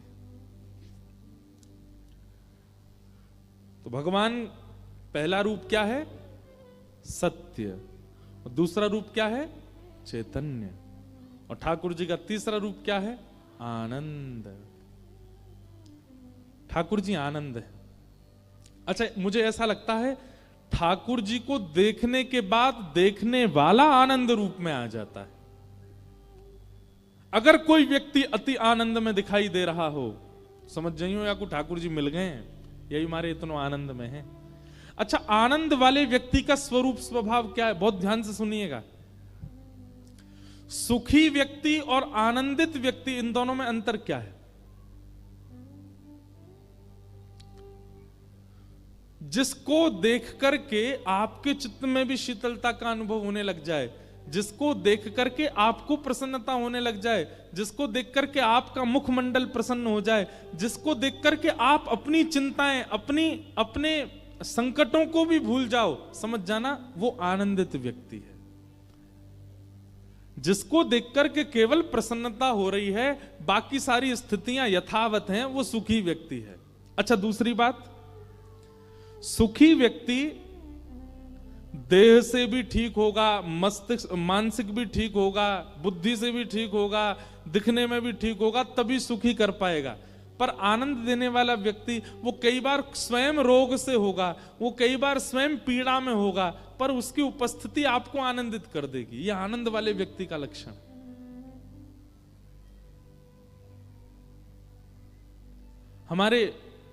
तो भगवान पहला रूप क्या है? सत्य। और दूसरा रूप क्या है? चैतन्य। और ठाकुर जी का तीसरा रूप क्या है? आनंद। ठाकुर जी आनंद है। अच्छा, मुझे ऐसा लगता है ठाकुर जी को देखने के बाद देखने वाला आनंद रूप में आ जाता है। अगर कोई व्यक्ति अति आनंद में दिखाई दे रहा हो, समझ जाइयो या को ठाकुर जी मिल गए हैं, यही हमारे इतना आनंद में है। अच्छा, आनंद वाले व्यक्ति का स्वरूप स्वभाव क्या है? बहुत ध्यान से सुनिएगा। सुखी व्यक्ति और आनंदित व्यक्ति, इन दोनों में अंतर क्या है? जिसको देख करके आपके चित्त में भी शीतलता का अनुभव होने लग जाए, जिसको देख करके आपको प्रसन्नता होने लग जाए, जिसको देख करके आपका मुखमंडल प्रसन्न हो जाए, जिसको देख करके आप अपनी चिंताएं, अपने संकटों को भी भूल जाओ, समझ जाना वो आनंदित व्यक्ति है। जिसको देख करके केवल प्रसन्नता हो रही है, बाकी सारी स्थितियां यथावत हैं, वो सुखी व्यक्ति है। अच्छा, दूसरी बात, सुखी व्यक्ति देह से भी ठीक होगा, मस्तिष्क मानसिक भी ठीक होगा, बुद्धि से भी ठीक होगा, दिखने में भी ठीक होगा, तभी सुखी कर पाएगा। पर आनंद देने वाला व्यक्ति वो कई बार स्वयं रोग से होगा, वो कई बार स्वयं पीड़ा में होगा, पर उसकी उपस्थिति आपको आनंदित कर देगी। ये आनंद वाले व्यक्ति का लक्षण। हमारे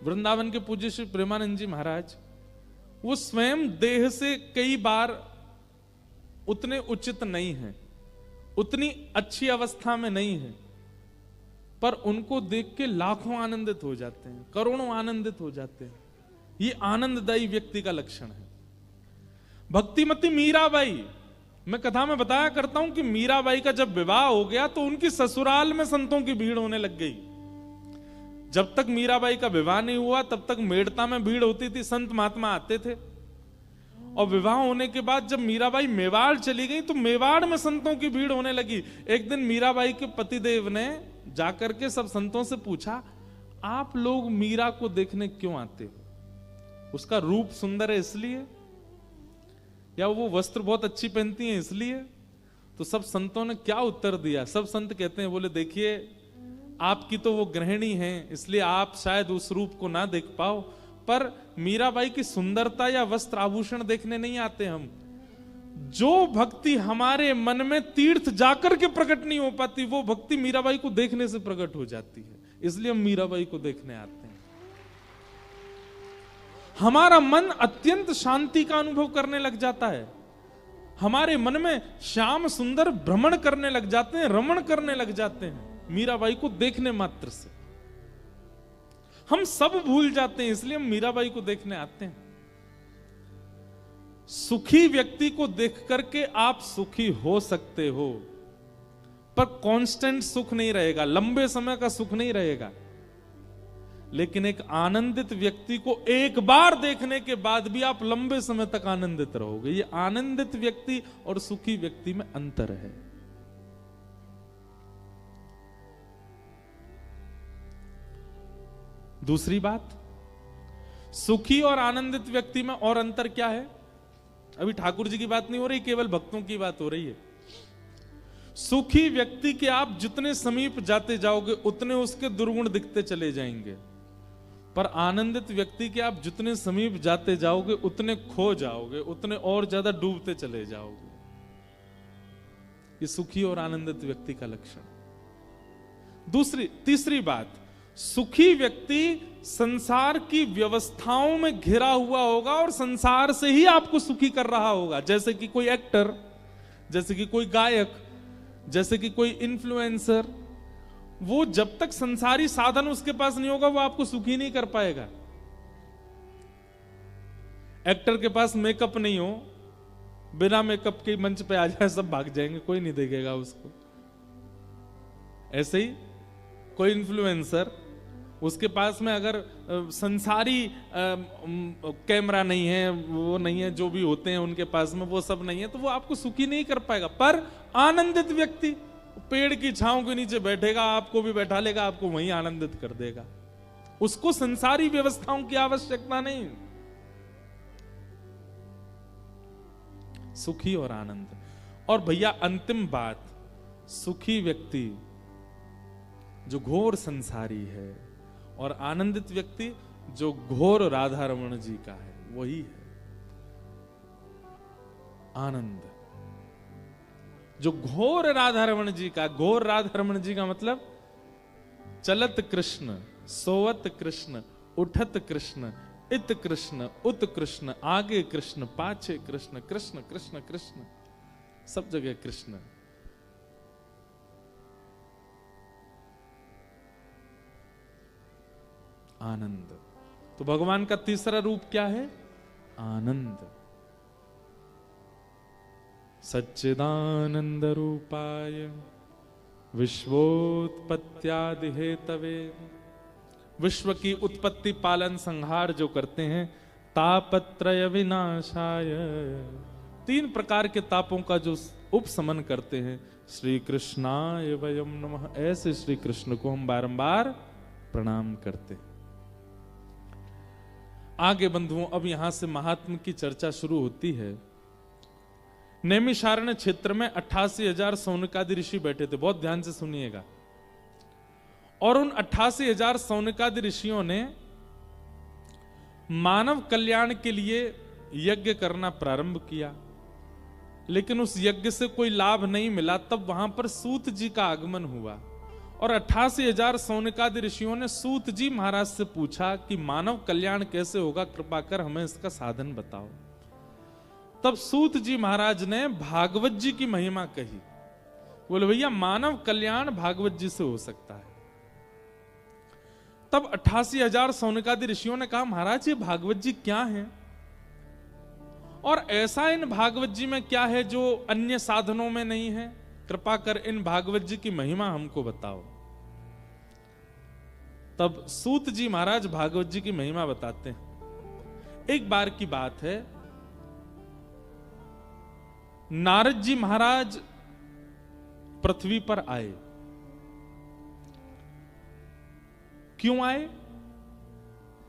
वृंदावन के पूज्य श्री प्रेमानंद जी महाराज, वो स्वयं देह से कई बार उतने उचित नहीं है, उतनी अच्छी अवस्था में नहीं है, पर उनको देख के लाखों आनंदित हो जाते हैं, करोड़ों आनंदित हो जाते हैं। ये आनंददायी व्यक्ति का लक्षण है। भक्तिमती मीराबाई, मैं कथा में बताया करता हूं कि मीराबाई का जब विवाह हो गया तो उनकी ससुराल में संतों की भीड़ होने लग गई। जब तक मीराबाई का विवाह नहीं हुआ तब तक मेड़ता में भीड़ होती थी, संत महात्मा आते थे। और विवाह होने के बाद जब मीराबाई मेवाड़ चली गई तो मेवाड़ में संतों की भीड़ होने लगी। एक दिन मीराबाई के पतिदेव ने जाकर के सब संतों से पूछा, आप लोग मीरा को देखने क्यों आते हो? उसका रूप सुंदर है इसलिए, या वो वस्त्र बहुत अच्छी पहनती हैं इसलिए? तो सब संतों ने क्या उत्तर दिया? सब संत कहते हैं, बोले देखिए आपकी तो वो गृहिणी हैं इसलिए आप शायद उस रूप को ना देख पाओ, पर मीराबाई की सुंदरता या वस्त्र आभूषण देखने नहीं आते हम। जो भक्ति हमारे मन में तीर्थ जाकर के प्रकट नहीं हो पाती, वो भक्ति मीराबाई को देखने से प्रकट हो जाती है, इसलिए हम मीराबाई को देखने आते हैं। हमारा मन अत्यंत शांति का अनुभव करने लग जाता है, हमारे मन में श्याम सुंदर भ्रमण करने लग जाते हैं, रमण करने लग जाते हैं मीराबाई को देखने मात्र से। हम सब भूल जाते हैं, इसलिए हम मीराबाई को देखने आते हैं। सुखी व्यक्ति को देख करके आप सुखी हो सकते हो, पर कांस्टेंट सुख नहीं रहेगा, लंबे समय का सुख नहीं रहेगा। लेकिन एक आनंदित व्यक्ति को एक बार देखने के बाद भी आप लंबे समय तक आनंदित रहोगे। ये आनंदित व्यक्ति और सुखी व्यक्ति में अंतर है। दूसरी बात, सुखी और आनंदित व्यक्ति में और अंतर क्या है? अभी ठाकुर जी की बात नहीं हो रही, केवल भक्तों की बात हो रही है। सुखी व्यक्ति के आप जितने समीप जाते जाओगे उतने उसके दुर्गुण दिखते चले जाएंगे, पर आनंदित व्यक्ति के आप जितने समीप जाते जाओगे उतने खो जाओगे, उतने और ज्यादा डूबते चले जाओगे। ये सुखी और आनंदित व्यक्ति का लक्षण। तीसरी बात, सुखी व्यक्ति संसार की व्यवस्थाओं में घिरा हुआ होगा और संसार से ही आपको सुखी कर रहा होगा। जैसे कि कोई एक्टर, जैसे कि कोई गायक, जैसे कि कोई इन्फ्लुएंसर, वो जब तक संसारी साधन उसके पास नहीं होगा वो आपको सुखी नहीं कर पाएगा। एक्टर के पास मेकअप नहीं हो, बिना मेकअप के मंच पे आ जाए सब भाग जाएंगे, कोई नहीं देखेगा उसको। ऐसे ही कोई इन्फ्लुएंसर, उसके पास में अगर संसारी कैमरा नहीं है, वो नहीं है, जो भी होते हैं उनके पास में वो सब नहीं है, तो वो आपको सुखी नहीं कर पाएगा। पर आनंदित व्यक्ति पेड़ की छांव के नीचे बैठेगा, आपको भी बैठा लेगा, आपको वहीं आनंदित कर देगा। उसको संसारी व्यवस्थाओं की आवश्यकता नहीं। सुखी और आनंद। और भैया अंतिम बात, सुखी व्यक्ति जो घोर संसारी है और आनंदित व्यक्ति जो घोर राधा रमण जी का है, वही है आनंद। जो घोर राधा रमण जी का, घोर राधा रमण जी का मतलब चलत कृष्ण, सोवत कृष्ण, उठत कृष्ण, इत कृष्ण, उत कृष्ण, आगे कृष्ण, पाछे कृष्ण, कृष्ण कृष्ण कृष्ण, सब जगह कृष्ण। आनंद। तो भगवान का तीसरा रूप क्या है? आनंद। सच्चिदानंद रूपाय विश्वोत्पत्त्यादि हेतवे, विश्व की उत्पत्ति पालन संहार जो करते हैं, तापत्रय विनाशाय, 3 प्रकार के तापों का जो उपशमन करते हैं, श्री कृष्णाय वयम नमः, ऐसे श्री कृष्ण को हम बारंबार प्रणाम करते हैं। आगे बंधुओं, अब यहां से महात्म की चर्चा शुरू होती है। नैमिषारण्य क्षेत्र में 88,000 सौनकादि ऋषि बैठे थे, बहुत ध्यान से सुनिएगा। और उन 88,000 सौनकादि ऋषियों ने मानव कल्याण के लिए यज्ञ करना प्रारंभ किया, लेकिन उस यज्ञ से कोई लाभ नहीं मिला। तब वहां पर सूत जी का आगमन हुआ और 88,000 सौनकादि ऋषियों ने सूत जी महाराज से पूछा कि मानव कल्याण कैसे होगा, कृपा कर हमें इसका साधन बताओ। तब सूत जी महाराज ने भागवत जी की महिमा कही। बोले भैया मानव कल्याण भागवत जी से हो सकता है। तब 88,000 सौनकादि ऋषियों ने कहा महाराज ये भागवत जी क्या है, और ऐसा इन भागवत जी में क्या है जो अन्य साधनों में नहीं है, कृपा कर इन भागवत जी की महिमा हमको बताओ। तब सूत जी महाराज भागवत जी की महिमा बताते हैं। एक बार की बात है, नारद जी महाराज पृथ्वी पर आए। क्यों आए?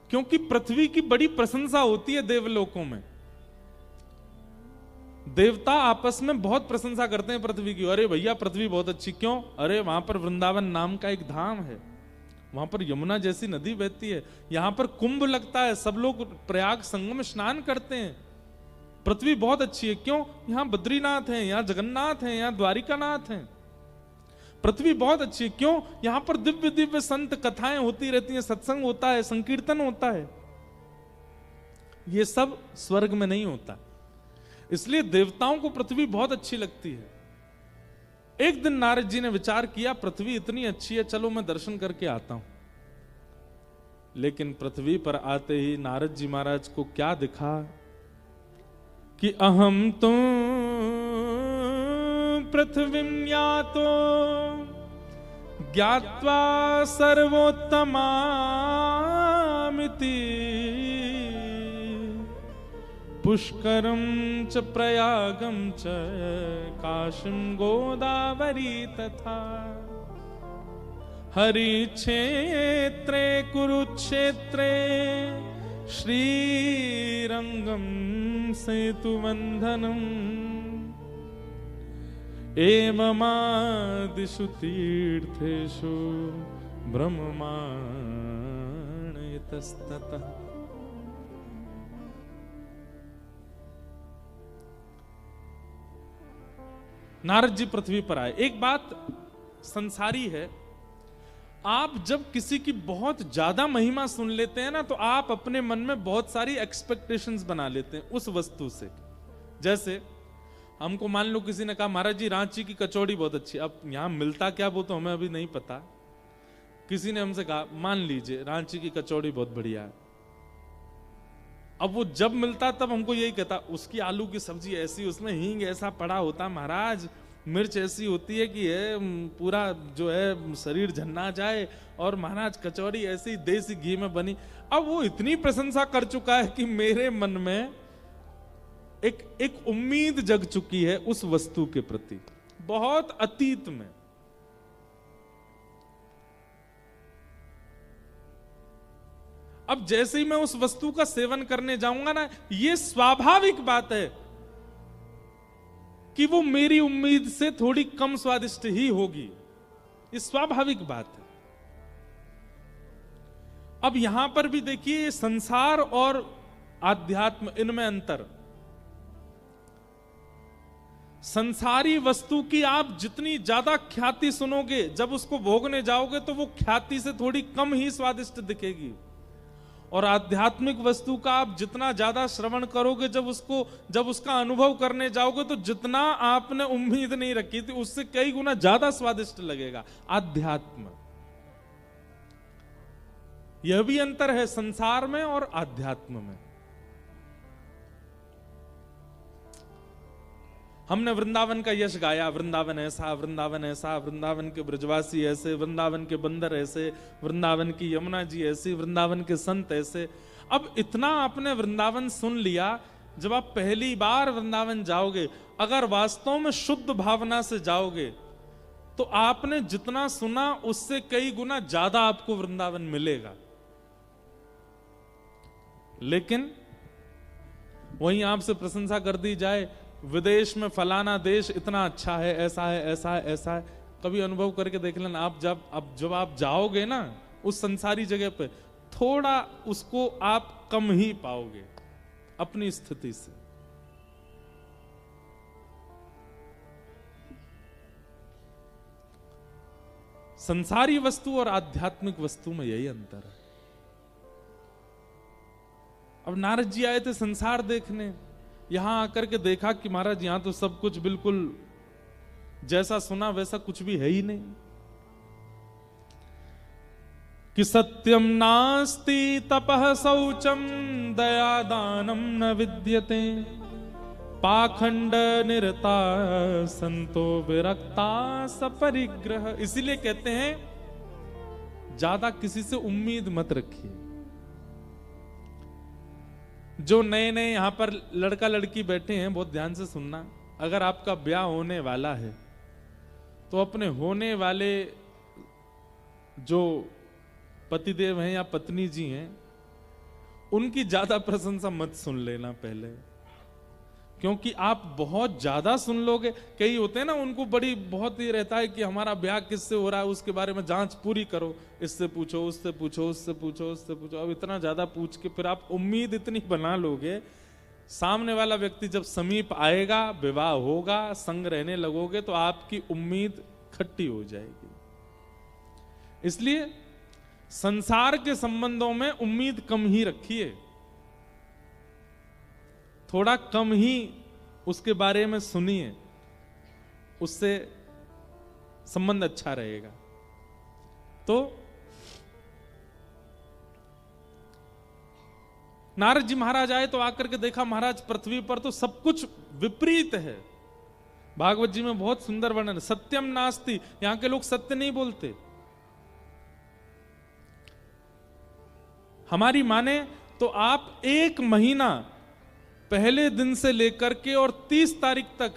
क्योंकि पृथ्वी की बड़ी प्रशंसा होती है देवलोकों में। देवता आपस में बहुत प्रशंसा करते हैं पृथ्वी की। अरे भैया पृथ्वी बहुत अच्छी, क्यों? अरे वहां पर वृंदावन नाम का एक धाम है, वहां पर यमुना जैसी नदी बहती है, यहां पर कुंभ लगता है, सब लोग प्रयाग संगम में स्नान करते हैं। पृथ्वी बहुत अच्छी है, क्यों? यहां बद्रीनाथ है, यहां जगन्नाथ है, यहां द्वारिकानाथ है। पृथ्वी बहुत अच्छी है, क्यों? यहां पर दिव्य दिव्य संत कथाएं होती रहती हैं, सत्संग होता है, संकीर्तन होता है। ये सब स्वर्ग में नहीं होता, इसलिए देवताओं को पृथ्वी बहुत अच्छी लगती है। एक दिन नारद जी ने विचार किया पृथ्वी इतनी अच्छी है, चलो मैं दर्शन करके आता हूं। लेकिन पृथ्वी पर आते ही नारद जी महाराज को क्या दिखा कि अहम तो पृथ्वीं यातो ज्ञात्वा सर्वोत्तमामिति, पुष्करं च प्रयागं च काशीं गोदावरी तथा, हरिक्षेत्रे कुरुक्षेत्रे श्रीरंगं सेतुबन्धनम्, एवमादिषु तीर्थेषु ब्रह्माण्डतस्ततः। नारद जी पृथ्वी पर आए। एक बात संसारी है, आप जब किसी की बहुत ज्यादा महिमा सुन लेते हैं ना, तो आप अपने मन में बहुत सारी एक्सपेक्टेशंस बना लेते हैं उस वस्तु से। जैसे हमको मान लो किसी ने कहा महाराज जी रांची की कचौड़ी बहुत अच्छी, अब यहां मिलता क्या वो तो हमें अभी नहीं पता। किसी ने हमसे कहा मान लीजिए रांची की कचौड़ी बहुत बढ़िया है, अब वो जब मिलता तब हमको यही कहता उसकी आलू की सब्जी ऐसी, उसमें हींग ऐसा पड़ा होता महाराज, मिर्च ऐसी होती है कि पूरा जो है शरीर झन्ना जाए, और महाराज कचौड़ी ऐसी देसी घी में बनी। अब वो इतनी प्रशंसा कर चुका है कि मेरे मन में एक उम्मीद जग चुकी है उस वस्तु के प्रति, बहुत अतीत में। अब जैसे ही मैं उस वस्तु का सेवन करने जाऊंगा ना, ये स्वाभाविक बात है कि वो मेरी उम्मीद से थोड़ी कम स्वादिष्ट ही होगी, ये स्वाभाविक बात है। अब यहां पर भी देखिए संसार और आध्यात्म, इनमें अंतर। संसारी वस्तु की आप जितनी ज्यादा ख्याति सुनोगे, जब उसको भोगने जाओगे तो वो ख्याति से थोड़ी कम ही स्वादिष्ट दिखेगी। और आध्यात्मिक वस्तु का आप जितना ज्यादा श्रवण करोगे, जब उसका अनुभव करने जाओगे, तो जितना आपने उम्मीद नहीं रखी थी उससे कई गुना ज्यादा स्वादिष्ट लगेगा आध्यात्म। यह भी अंतर है संसार में और आध्यात्म में। हमने वृंदावन का यश गाया, वृंदावन ऐसा, वृंदावन ऐसा, वृंदावन के ब्रजवासी ऐसे, वृंदावन के बंदर ऐसे, वृंदावन की यमुना जी ऐसी, वृंदावन के संत ऐसे। अब इतना आपने वृंदावन सुन लिया, जब आप पहली बार वृंदावन जाओगे, अगर वास्तव में शुद्ध भावना से जाओगे, तो आपने जितना सुना उससे कई गुना ज्यादा आपको वृंदावन मिलेगा। लेकिन वहीं आपसे प्रशंसा कर दी जाए, विदेश में फलाना देश इतना अच्छा है, ऐसा है, ऐसा है, ऐसा है, कभी अनुभव करके देख लेना। आप जब आप जाओगे ना उस संसारी जगह पे, थोड़ा उसको आप कम ही पाओगे अपनी स्थिति से। संसारी वस्तु और आध्यात्मिक वस्तु में यही अंतर है। अब नारद जी आए थे संसार देखने, यहां आकर के देखा कि महाराज यहां तो सब कुछ बिल्कुल जैसा सुना वैसा कुछ भी है ही नहीं। कि सत्यम नास्ति तपः शौचम दया दानम न विद्यते, पाखंड निरता संतो विरक्ता सपरिग्रह। इसीलिए कहते हैं ज्यादा किसी से उम्मीद मत रखिए। जो नए नए यहां पर लड़का लड़की बैठे हैं, बहुत ध्यान से सुनना, अगर आपका ब्याह होने वाला है तो अपने होने वाले जो पतिदेव हैं या पत्नी जी हैं, उनकी ज्यादा प्रशंसा मत सुन लेना पहले, क्योंकि आप बहुत ज्यादा सुन लोगे। कई होते हैं ना, उनको बहुत ही रहता है कि हमारा ब्याह किससे हो रहा है, उसके बारे में जांच पूरी करो, इससे पूछो, उससे पूछो, उससे पूछो, उससे पूछो। अब इतना ज्यादा पूछ के फिर आप उम्मीद इतनी बना लोगे, सामने वाला व्यक्ति जब समीप आएगा, विवाह होगा, संग रहने लगोगे, तो आपकी उम्मीद खट्टी हो जाएगी। इसलिए संसार के संबंधों में उम्मीद कम ही रखिए, थोड़ा कम ही उसके बारे में सुनिए, उससे संबंध अच्छा रहेगा। तो नारद जी महाराज आए तो आकर के देखा महाराज पृथ्वी पर तो सब कुछ विपरीत है। भागवत जी में बहुत सुंदर वर्णन, सत्यम नास्ति, यहां के लोग सत्य नहीं बोलते। हमारी माने तो आप 1 महीना पहले दिन से लेकर के और 30 तारीख तक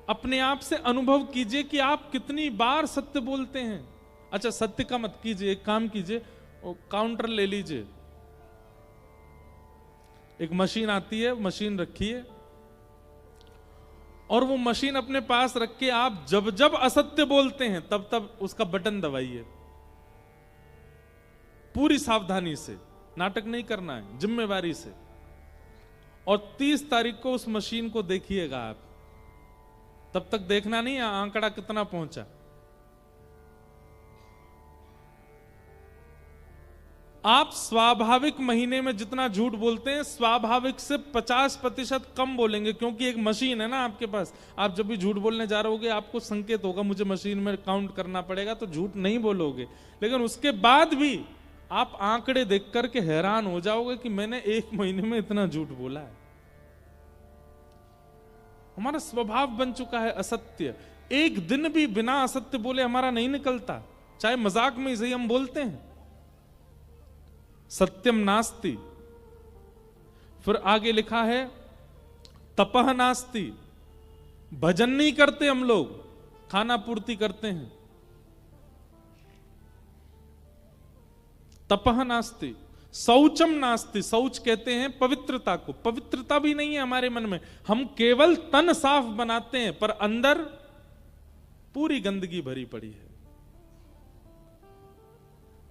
अपने आप से अनुभव कीजिए कि आप कितनी बार सत्य बोलते हैं। अच्छा, सत्य का मत कीजिए, एक काम कीजिए, काउंटर ले लीजिए, एक मशीन आती है, मशीन रखिए, और वो मशीन अपने पास रख के आप जब जब असत्य बोलते हैं तब तब उसका बटन दबाइए, पूरी सावधानी से, नाटक नहीं करना है, जिम्मेवारी से। और 30 तारीख को उस मशीन को देखिएगा आप, तब तक देखना नहीं है आंकड़ा कितना पहुंचा। आप स्वाभाविक महीने में जितना झूठ बोलते हैं स्वाभाविक से 50% कम बोलेंगे, क्योंकि एक मशीन है ना आपके पास। आप जब भी झूठ बोलने जा रहे होगे आपको संकेत होगा मुझे मशीन में काउंट करना पड़ेगा, तो झूठ नहीं बोलोगे। लेकिन उसके बाद भी आप आंकड़े देख करके हैरान हो जाओगे कि मैंने एक महीने में इतना झूठ बोला है। हमारा स्वभाव बन चुका है असत्य। एक दिन भी बिना असत्य बोले हमारा नहीं निकलता, चाहे मजाक में ही सही हम बोलते हैं। सत्यम नास्ति। फिर आगे लिखा है तपह नास्ति। भजन नहीं करते हम लोग, खाना पूर्ति करते हैं। तपह नास्ति। शौचम नास्ति। शौच कहते हैं पवित्रता को, पवित्रता भी नहीं है हमारे मन में। हम केवल तन साफ बनाते हैं पर अंदर पूरी गंदगी भरी पड़ी है।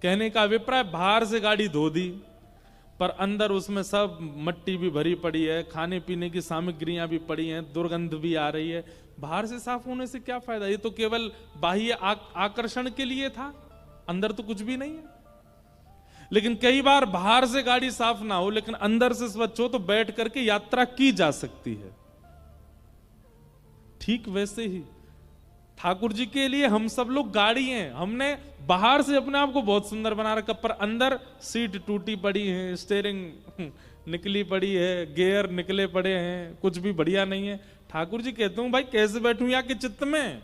कहने का अभिप्राय बाहर से गाड़ी धो दी पर अंदर उसमें सब मट्टी भी भरी पड़ी है, खाने पीने की सामग्रियां भी पड़ी हैं, दुर्गंध भी आ रही है। बाहर से साफ होने से क्या फायदा? ये तो केवल बाह्य आकर्षण के लिए था, अंदर तो कुछ भी नहीं है। लेकिन कई बार बाहर से गाड़ी साफ ना हो लेकिन अंदर से स्वच्छ हो तो बैठ करके यात्रा की जा सकती है। ठीक वैसे ही ठाकुर जी के लिए हम सब लोग गाड़ी हैं। हमने बाहर से अपने आप को बहुत सुंदर बना रखा पर अंदर सीट टूटी पड़ी है, स्टीयरिंग निकली पड़ी है, गियर निकले पड़े हैं, कुछ भी बढ़िया नहीं है। ठाकुर जी कहते हूं भाई कैसे बैठूं या कि चित्त में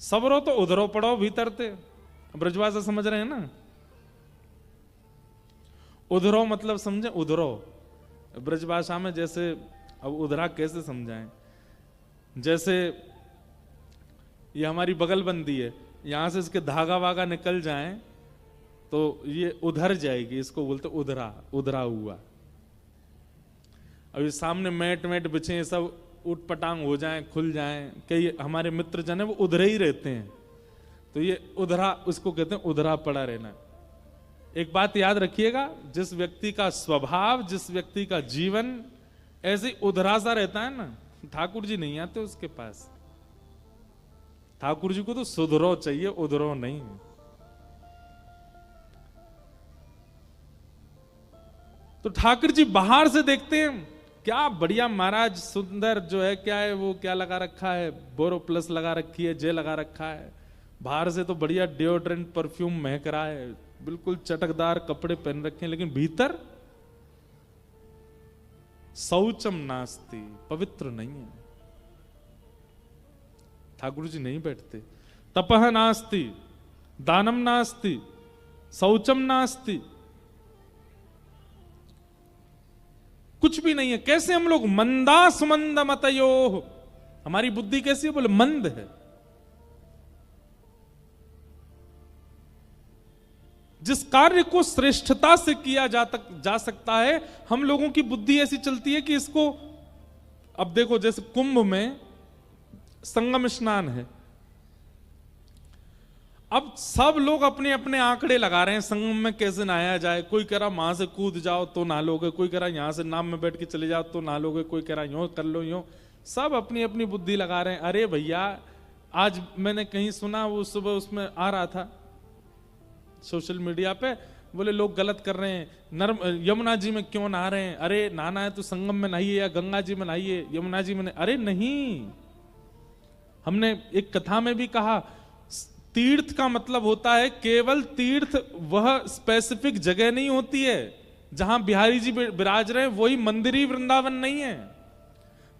सबरो तो उधरो पड़ो भीतर थे। ब्रजभाषा समझ रहे हैं ना? उधरो मतलब समझे? उधरो ब्रजभाषा में जैसे, अब उधरा कैसे समझाएं? जैसे ये हमारी बगलबंदी है, यहां से इसके धागा वागा निकल जाएं तो ये उधर जाएगी, इसको बोलते उधरा, उधरा हुआ। अब ये सामने मैट मैट बिछे सब उठ पटांग हो जाएं, खुल जाएं। कई हमारे मित्र जन है वो उधरे ही रहते हैं, तो ये उधरा, उसको कहते हैं उधरा पड़ा रहना। एक बात याद रखिएगा, जिस व्यक्ति का स्वभाव, जिस व्यक्ति का जीवन ऐसे उधरा सा रहता है ना, ठाकुर जी नहीं आते उसके पास। ठाकुर जी को तो सुधरो चाहिए, उधरो नहीं। तो ठाकुर जी बाहर से देखते हैं क्या बढ़िया महाराज, सुंदर जो है, क्या है वो, क्या लगा रखा है, बोरो प्लस लगा रखी है, जे लगा रखा है। बाहर से तो बढ़िया डिओड्रेंट परफ्यूम महक रहा है, बिल्कुल चटकदार कपड़े पहन रखे हैं, लेकिन भीतर शौचम नास्ति, पवित्र नहीं है। ठाकुर जी नहीं बैठते। तपह नास्ति, दानम नास्ति, शौचम नास्ति, कुछ भी नहीं है। कैसे हम लोग मंदा सुमंद मतयो, हमारी बुद्धि कैसी है? बोले मंद है। जिस कार्य को श्रेष्ठता से किया जा सकता है, हम लोगों की बुद्धि ऐसी चलती है कि इसको, अब देखो जैसे कुंभ में संगम स्नान है, अब सब लोग अपने अपने आंकड़े लगा रहे हैं संगम में कैसे नहाया जाए। कोई कह रहा वहां से कूद जाओ तो नहा लोगे, कोई कह रहा यहां से नाव में बैठ के चले जाओ तो नहा लोगे, कोई कह रहा यूं कर लो यूं। सब अपनी अपनी बुद्धि लगा रहे हैं। अरे भैया, आज मैंने कहीं सुना, वो सुबह उसमें आ रहा था सोशल मीडिया पे, बोले लोग गलत कर रहे हैं, यमुना जी में क्यों नहा रहे हैं? अरे नहाना है तो संगम में नहाइए या गंगा जी में नहाइए, यमुना जी में। अरे नहीं, हमने एक कथा में भी कहा, तीर्थ का मतलब होता है केवल तीर्थ, वह स्पेसिफिक जगह नहीं होती है। जहां बिहारी जी विराज रहे हैं वही मंदिर ही वृंदावन नहीं है,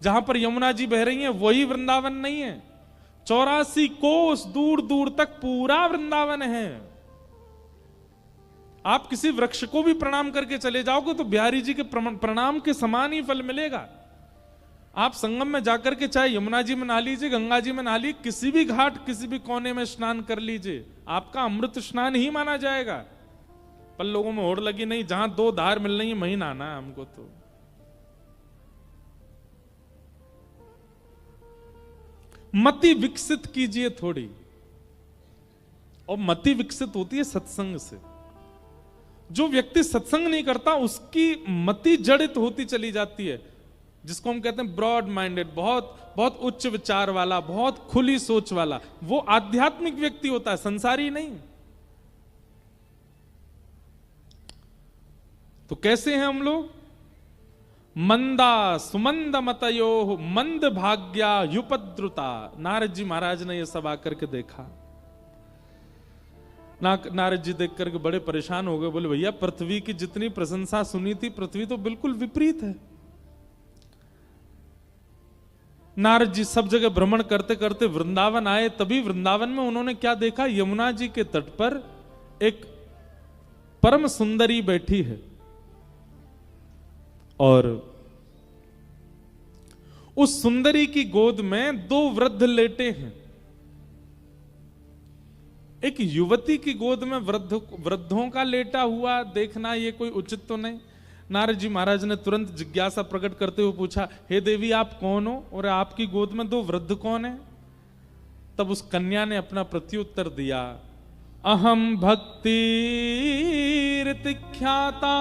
जहां पर यमुना जी बह रही हैं वही वृंदावन नहीं है। 84 कोस दूर दूर तक पूरा वृंदावन है। आप किसी वृक्ष को भी प्रणाम करके चले जाओगे तो बिहारी जी के प्रणाम के समान ही फल मिलेगा। आप संगम में जाकर के चाहे यमुना जी में नहा लीजिए, गंगा जी में नहा लीजिए, किसी भी घाट किसी भी कोने में स्नान कर लीजिए, आपका अमृत स्नान ही माना जाएगा। पर लोगों में होड़ लगी नहीं, जहां 2 धार मिल रही है वहीं नहाना है हमको। मति विकसित कीजिए थोड़ी, और मति विकसित होती है सत्संग से। जो व्यक्ति सत्संग नहीं करता उसकी मति जड़ित होती चली जाती है, जिसको हम कहते हैं ब्रॉड माइंडेड, बहुत बहुत उच्च विचार वाला, बहुत खुली सोच वाला, वो आध्यात्मिक व्यक्ति होता है, संसारी नहीं। तो कैसे हैं हम लोग? मंदा सुमंद मतयो मंद भाग्या युपद्रुता। नारद जी महाराज ने यह सब आकर के देखा। नारद जी देख करके बड़े परेशान हो गए, बोले भैया पृथ्वी की जितनी प्रशंसा सुनी थी, पृथ्वी तो बिल्कुल विपरीत है। नारद जी सब जगह भ्रमण करते करते वृंदावन आए, तभी वृंदावन में उन्होंने क्या देखा? यमुना जी के तट पर एक परम सुंदरी बैठी है और उस सुंदरी की गोद में दो वृद्ध लेटे हैं। एक युवती की गोद में वृद्धों का लेटा हुआ देखना ये कोई उचित तो नहीं। नारद जी महाराज ने तुरंत जिज्ञासा प्रकट करते हुए पूछा, हे देवी आप कौन हो और आपकी गोद में दो वृद्ध कौन है? तब उस कन्या ने अपना प्रत्युत्तर दिया, अहम भक्ति ख्याता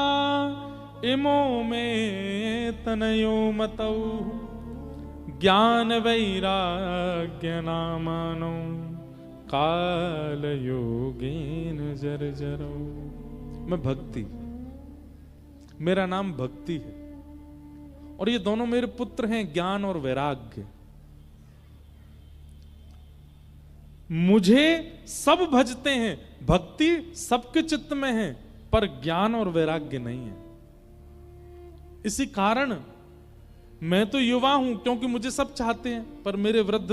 इमो में तनयो मतौ ज्ञान वैराग्य नामानो काल योगेन जर्जरो। मैं भक्ति, मेरा नाम भक्ति है, और ये दोनों मेरे पुत्र हैं ज्ञान और वैराग्य। मुझे सब भजते हैं, भक्ति सबके चित्त में है, पर ज्ञान और वैराग्य नहीं है। इसी कारण मैं तो युवा हूं क्योंकि मुझे सब चाहते हैं, पर मेरे वृद्ध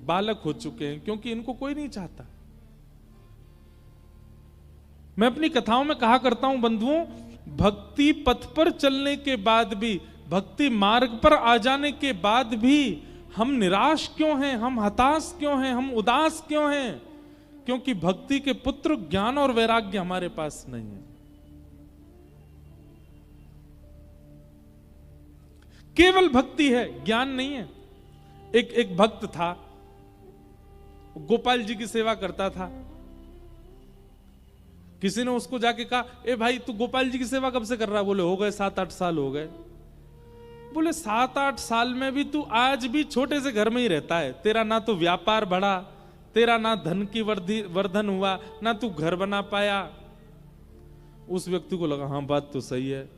बालक हो चुके हैं क्योंकि इनको कोई नहीं चाहता। मैं अपनी कथाओं में कहा करता हूं बंधुओं, भक्ति पथ पर चलने के बाद भी, भक्ति मार्ग पर आ जाने के बाद भी हम निराश क्यों हैं, हम हताश क्यों हैं, हम उदास क्यों हैं? क्योंकि भक्ति के पुत्र ज्ञान और वैराग्य हमारे पास नहीं है। केवल भक्ति है, ज्ञान नहीं है। एक भक्त था, गोपाल जी की सेवा करता था। किसी ने उसको जाके कहा, ए भाई तू गोपाल जी की सेवा कब से कर रहा है? बोले हो गए 7-8 साल हो गए। बोले 7-8 साल में भी तू आज भी छोटे से घर में ही रहता है, तेरा ना तो व्यापार बढ़ा, तेरा ना धन की वर्धन हुआ, ना तू घर बना पाया। उस व्यक्ति को लगा हाँ बात तो सही है।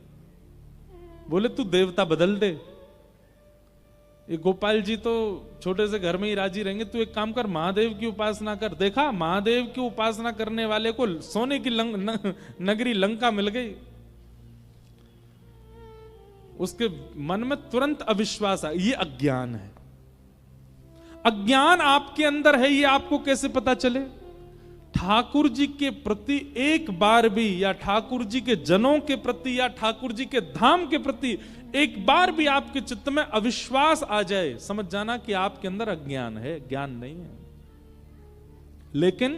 बोले तू देवता बदल दे, ये गोपाल जी तो छोटे से घर में ही राजी रहेंगे, तू एक काम कर महादेव की उपासना कर। देखा महादेव की उपासना करने वाले को सोने की नगरी लंका मिल गई। उसके मन में तुरंत अविश्वास आ, ये अज्ञान है। अज्ञान आपके अंदर है, ये आपको कैसे पता चले? ठाकुर जी के प्रति एक बार भी, या ठाकुर जी के जनों के प्रति, या ठाकुर जी के धाम के प्रति एक बार भी आपके चित्त में अविश्वास आ जाए, समझ जाना कि आपके अंदर अज्ञान है, ज्ञान नहीं है। लेकिन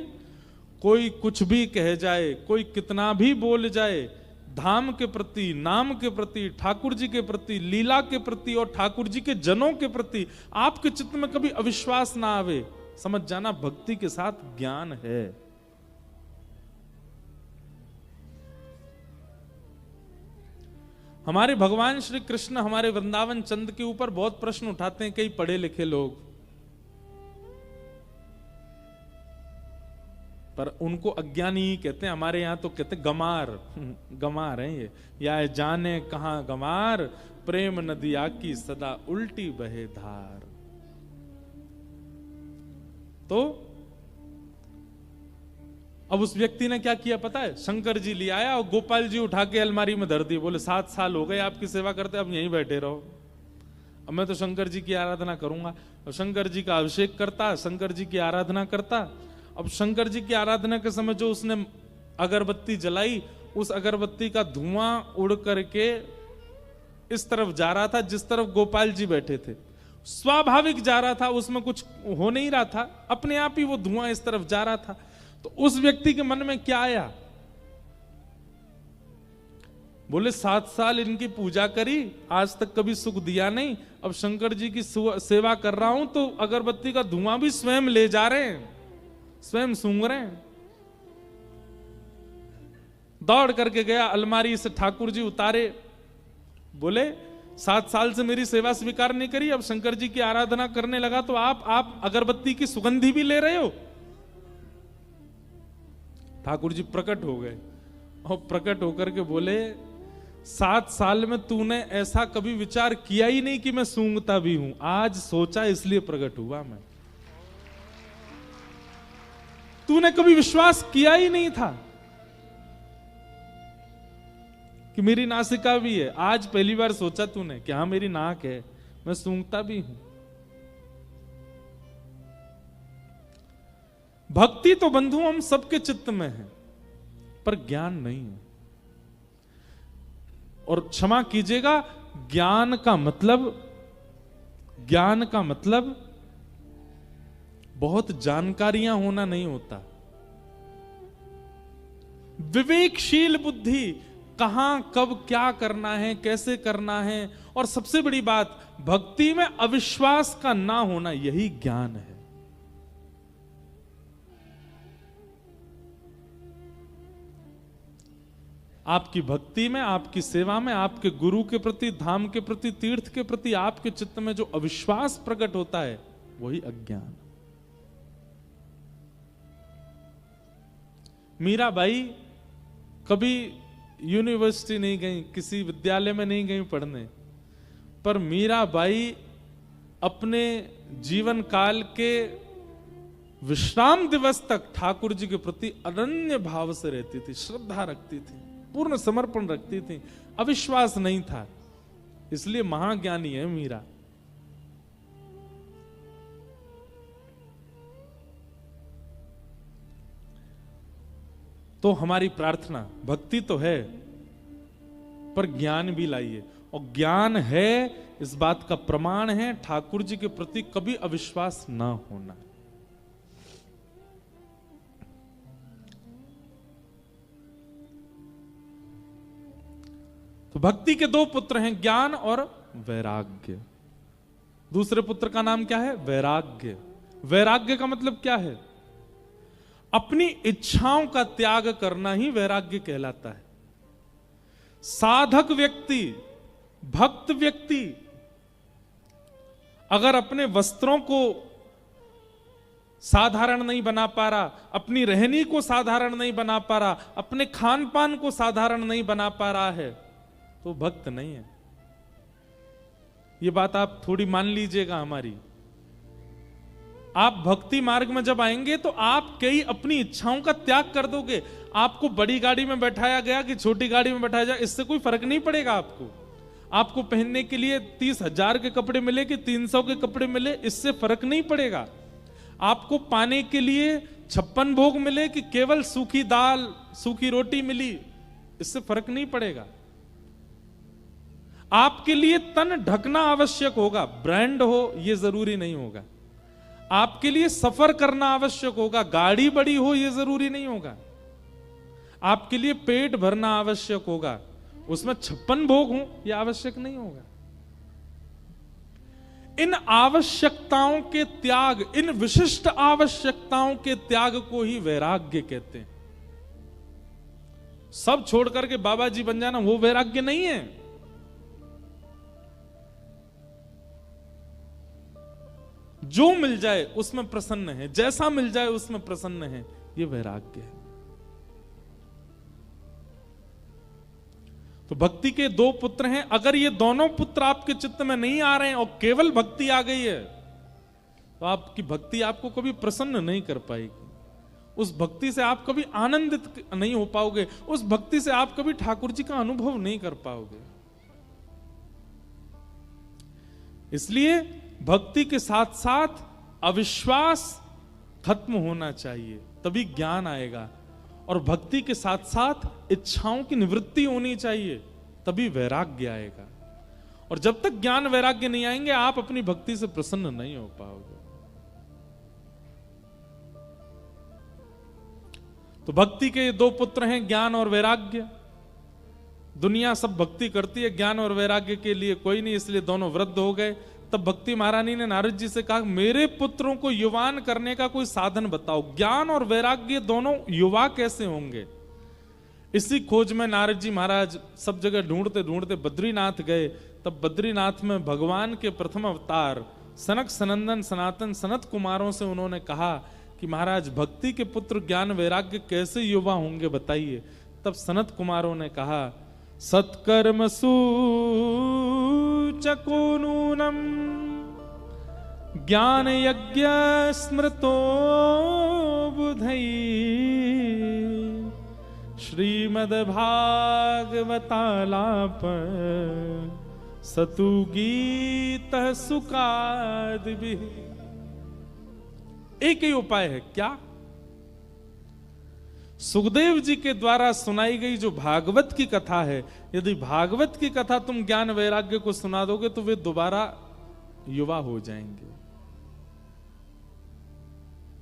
कोई कुछ भी कह जाए, कोई कितना भी बोल जाए, धाम के प्रति, नाम के प्रति, ठाकुर जी के प्रति, लीला के प्रति और ठाकुर जी के जनों के प्रति आपके चित्त में कभी अविश्वास ना आवे, समझ जाना भक्ति के साथ ज्ञान है। हमारे भगवान श्री कृष्ण हमारे वृंदावन चंद के ऊपर बहुत प्रश्न उठाते हैं कई पढ़े लिखे लोग, पर उनको अज्ञानी ही कहते हैं। हमारे यहां तो कहते हैं गमार, गमार हैं ये। या जाने कहां गमार, प्रेम नदिया की सदा उल्टी बहे धार। तो अब उस व्यक्ति ने क्या किया पता है? शंकर जी ले आया और गोपाल जी उठा के अलमारी में धर दिए। बोले 7 साल हो गए आपकी सेवा करते, अब यहीं बैठे रहो, अब मैं तो शंकर जी की आराधना करूंगा। और शंकर जी का अभिषेक करता, शंकर जी की आराधना करता। अब शंकर जी की आराधना के समय जो उसने अगरबत्ती जलाई, उस अगरबत्ती का धुआं उड़ करके इस तरफ जा रहा था जिस तरफ गोपाल जी बैठे थे। स्वाभाविक जा रहा था, उसमें कुछ हो नहीं रहा था, अपने आप ही वो धुआं इस तरफ जा रहा था। तो उस व्यक्ति के मन में क्या आया? बोले 7 साल इनकी पूजा करी, आज तक कभी सुख दिया नहीं, अब शंकर जी की सेवा कर रहा हूं तो अगरबत्ती का धुआं भी स्वयं ले जा रहे हैं, स्वयं सूंघ रहे हैं। दौड़ करके गया, अलमारी से ठाकुर जी उतारे, बोले 7 साल से मेरी सेवा स्वीकार नहीं करी, अब शंकर जी की आराधना करने लगा तो आप अगरबत्ती की सुगंधी भी ले रहे हो। ठाकुर जी प्रकट हो गए और प्रकट होकर के बोले 7 साल में तूने ऐसा कभी विचार किया ही नहीं कि मैं सूंघता भी हूं, आज सोचा इसलिए प्रकट हुआ मैं। तूने कभी विश्वास किया ही नहीं था कि मेरी नासिका भी है, आज पहली बार सोचा तूने कि हाँ मेरी नाक है, मैं सूंघता भी हूं। भक्ति तो बंधु हम सबके चित्त में है, पर ज्ञान नहीं है। और क्षमा कीजिएगा, ज्ञान का मतलब बहुत जानकारियां होना नहीं होता। विवेकशील बुद्धि, कहां कब क्या करना है, कैसे करना है, और सबसे बड़ी बात भक्ति में अविश्वास का ना होना, यही ज्ञान है। आपकी भक्ति में, आपकी सेवा में, आपके गुरु के प्रति, धाम के प्रति, तीर्थ के प्रति आपके चित्त में जो अविश्वास प्रकट होता है वही अज्ञान। मीराबाई कभी यूनिवर्सिटी नहीं गई, किसी विद्यालय में नहीं गई पढ़ने, पर मीराबाई अपने जीवन काल के विश्राम दिवस तक ठाकुर जी के प्रति अनन्य भाव से रहती थी, श्रद्धा रखती थी, पूर्ण समर्पण रखती थी, अविश्वास नहीं था, इसलिए महाज्ञानी है मीरा। तो हमारी प्रार्थना, भक्ति तो है पर ज्ञान भी लाइए, और ज्ञान है इस बात का प्रमाण है ठाकुर जी के प्रति कभी अविश्वास ना होना। तो भक्ति के 2 पुत्र हैं, ज्ञान और वैराग्य। दूसरे पुत्र का नाम क्या है? वैराग्य। वैराग्य का मतलब क्या है? अपनी इच्छाओं का त्याग करना ही वैराग्य कहलाता है। साधक व्यक्ति, भक्त व्यक्ति अगर अपने वस्त्रों को साधारण नहीं बना पा रहा, अपनी रहनी को साधारण नहीं बना पा रहा, अपने खान पान को साधारण नहीं बना पा रहा है, तो भक्त नहीं है। ये बात आप थोड़ी मान लीजिएगा हमारी। आप भक्ति मार्ग में जब आएंगे तो आप कई अपनी इच्छाओं का त्याग कर दोगे। आपको बड़ी गाड़ी में बैठाया गया कि छोटी गाड़ी में बैठाया जाए, इससे कोई फर्क नहीं पड़ेगा आपको। आपको पहनने के लिए 30,000 के कपड़े मिले कि 300 के कपड़े मिले, इससे फर्क नहीं पड़ेगा। आपको पाने के लिए 56 भोग मिले कि केवल सूखी दाल, सूखी रोटी मिली, इससे फर्क नहीं पड़ेगा। आपके लिए तन ढकना आवश्यक होगा, ब्रांड हो यह जरूरी नहीं होगा। आपके लिए सफर करना आवश्यक होगा, गाड़ी बड़ी हो यह जरूरी नहीं होगा। आपके लिए पेट भरना आवश्यक होगा, उसमें 56 भोग हो यह आवश्यक नहीं होगा। इन आवश्यकताओं के त्याग, इन विशिष्ट आवश्यकताओं के त्याग को ही वैराग्य कहते हैं। सब छोड़ करके बाबा जी बन जाना वो वैराग्य नहीं है। जो मिल जाए उसमें प्रसन्न है, जैसा मिल जाए उसमें प्रसन्न है, ये वैराग्य है। तो भक्ति के 2 पुत्र हैं। अगर ये दोनों पुत्र आपके चित्त में नहीं आ रहे हैं और केवल भक्ति आ गई है, तो आपकी भक्ति आपको कभी प्रसन्न नहीं कर पाएगी। उस भक्ति से आप कभी आनंदित नहीं हो पाओगे, उस भक्ति से आप कभी ठाकुर जी का अनुभव नहीं कर पाओगे। इसलिए भक्ति के साथ साथ अविश्वास खत्म होना चाहिए, तभी ज्ञान आएगा। और भक्ति के साथ साथ इच्छाओं की निवृत्ति होनी चाहिए, तभी वैराग्य आएगा। और जब तक ज्ञान वैराग्य नहीं आएंगे, आप अपनी भक्ति से प्रसन्न नहीं हो पाओगे। तो भक्ति के 2 पुत्र हैं, ज्ञान और वैराग्य। दुनिया सब भक्ति करती है, ज्ञान और वैराग्य के लिए कोई नहीं, इसलिए दोनों वृद्ध हो गए। तब भक्ति महारानी ने नारद जी से कहा, मेरे पुत्रों को युवान करने का कोई साधन बताओ, ज्ञान और वैराग्य दोनों युवा कैसे होंगे। इसी खोज में नारद जी महाराज सब जगह ढूंढते ढूंढते बद्रीनाथ गए। तब बद्रीनाथ में भगवान के प्रथम अवतार सनक सनंदन सनातन सनत कुमारों से उन्होंने कहा कि महाराज भक्ति के पुत्र ज्ञान वैराग्य कैसे युवा होंगे बताइए। तब सनत कुमारों ने कहा, सत्कर्म सूचको नूनम ज्ञान यज्ञ स्मृतो बुधई श्रीमद् भागवतालाप सतु गीत सुकादि। एक ही उपाय है, क्या? सुखदेव जी के द्वारा सुनाई गई जो भागवत की कथा है, यदि भागवत की कथा तुम ज्ञान वैराग्य को सुना दोगे तो वे दोबारा युवा हो जाएंगे।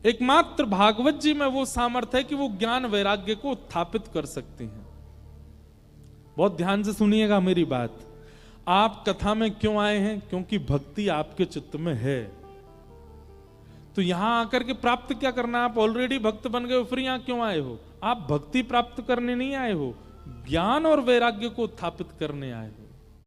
एकमात्र भागवत जी में वो सामर्थ्य है कि वो ज्ञान वैराग्य को उत्थापित कर सकते हैं। बहुत ध्यान से सुनिएगा मेरी बात। आप कथा में क्यों आए हैं? क्योंकि भक्ति आपके चित्त में है। तो यहां आकर के प्राप्त क्या करना? आप ऑलरेडी भक्त बन गए, फिर यहां क्यों आए हो? आप भक्ति प्राप्त करने नहीं आए हो, ज्ञान और वैराग्य को उत्थापित करने आए हो।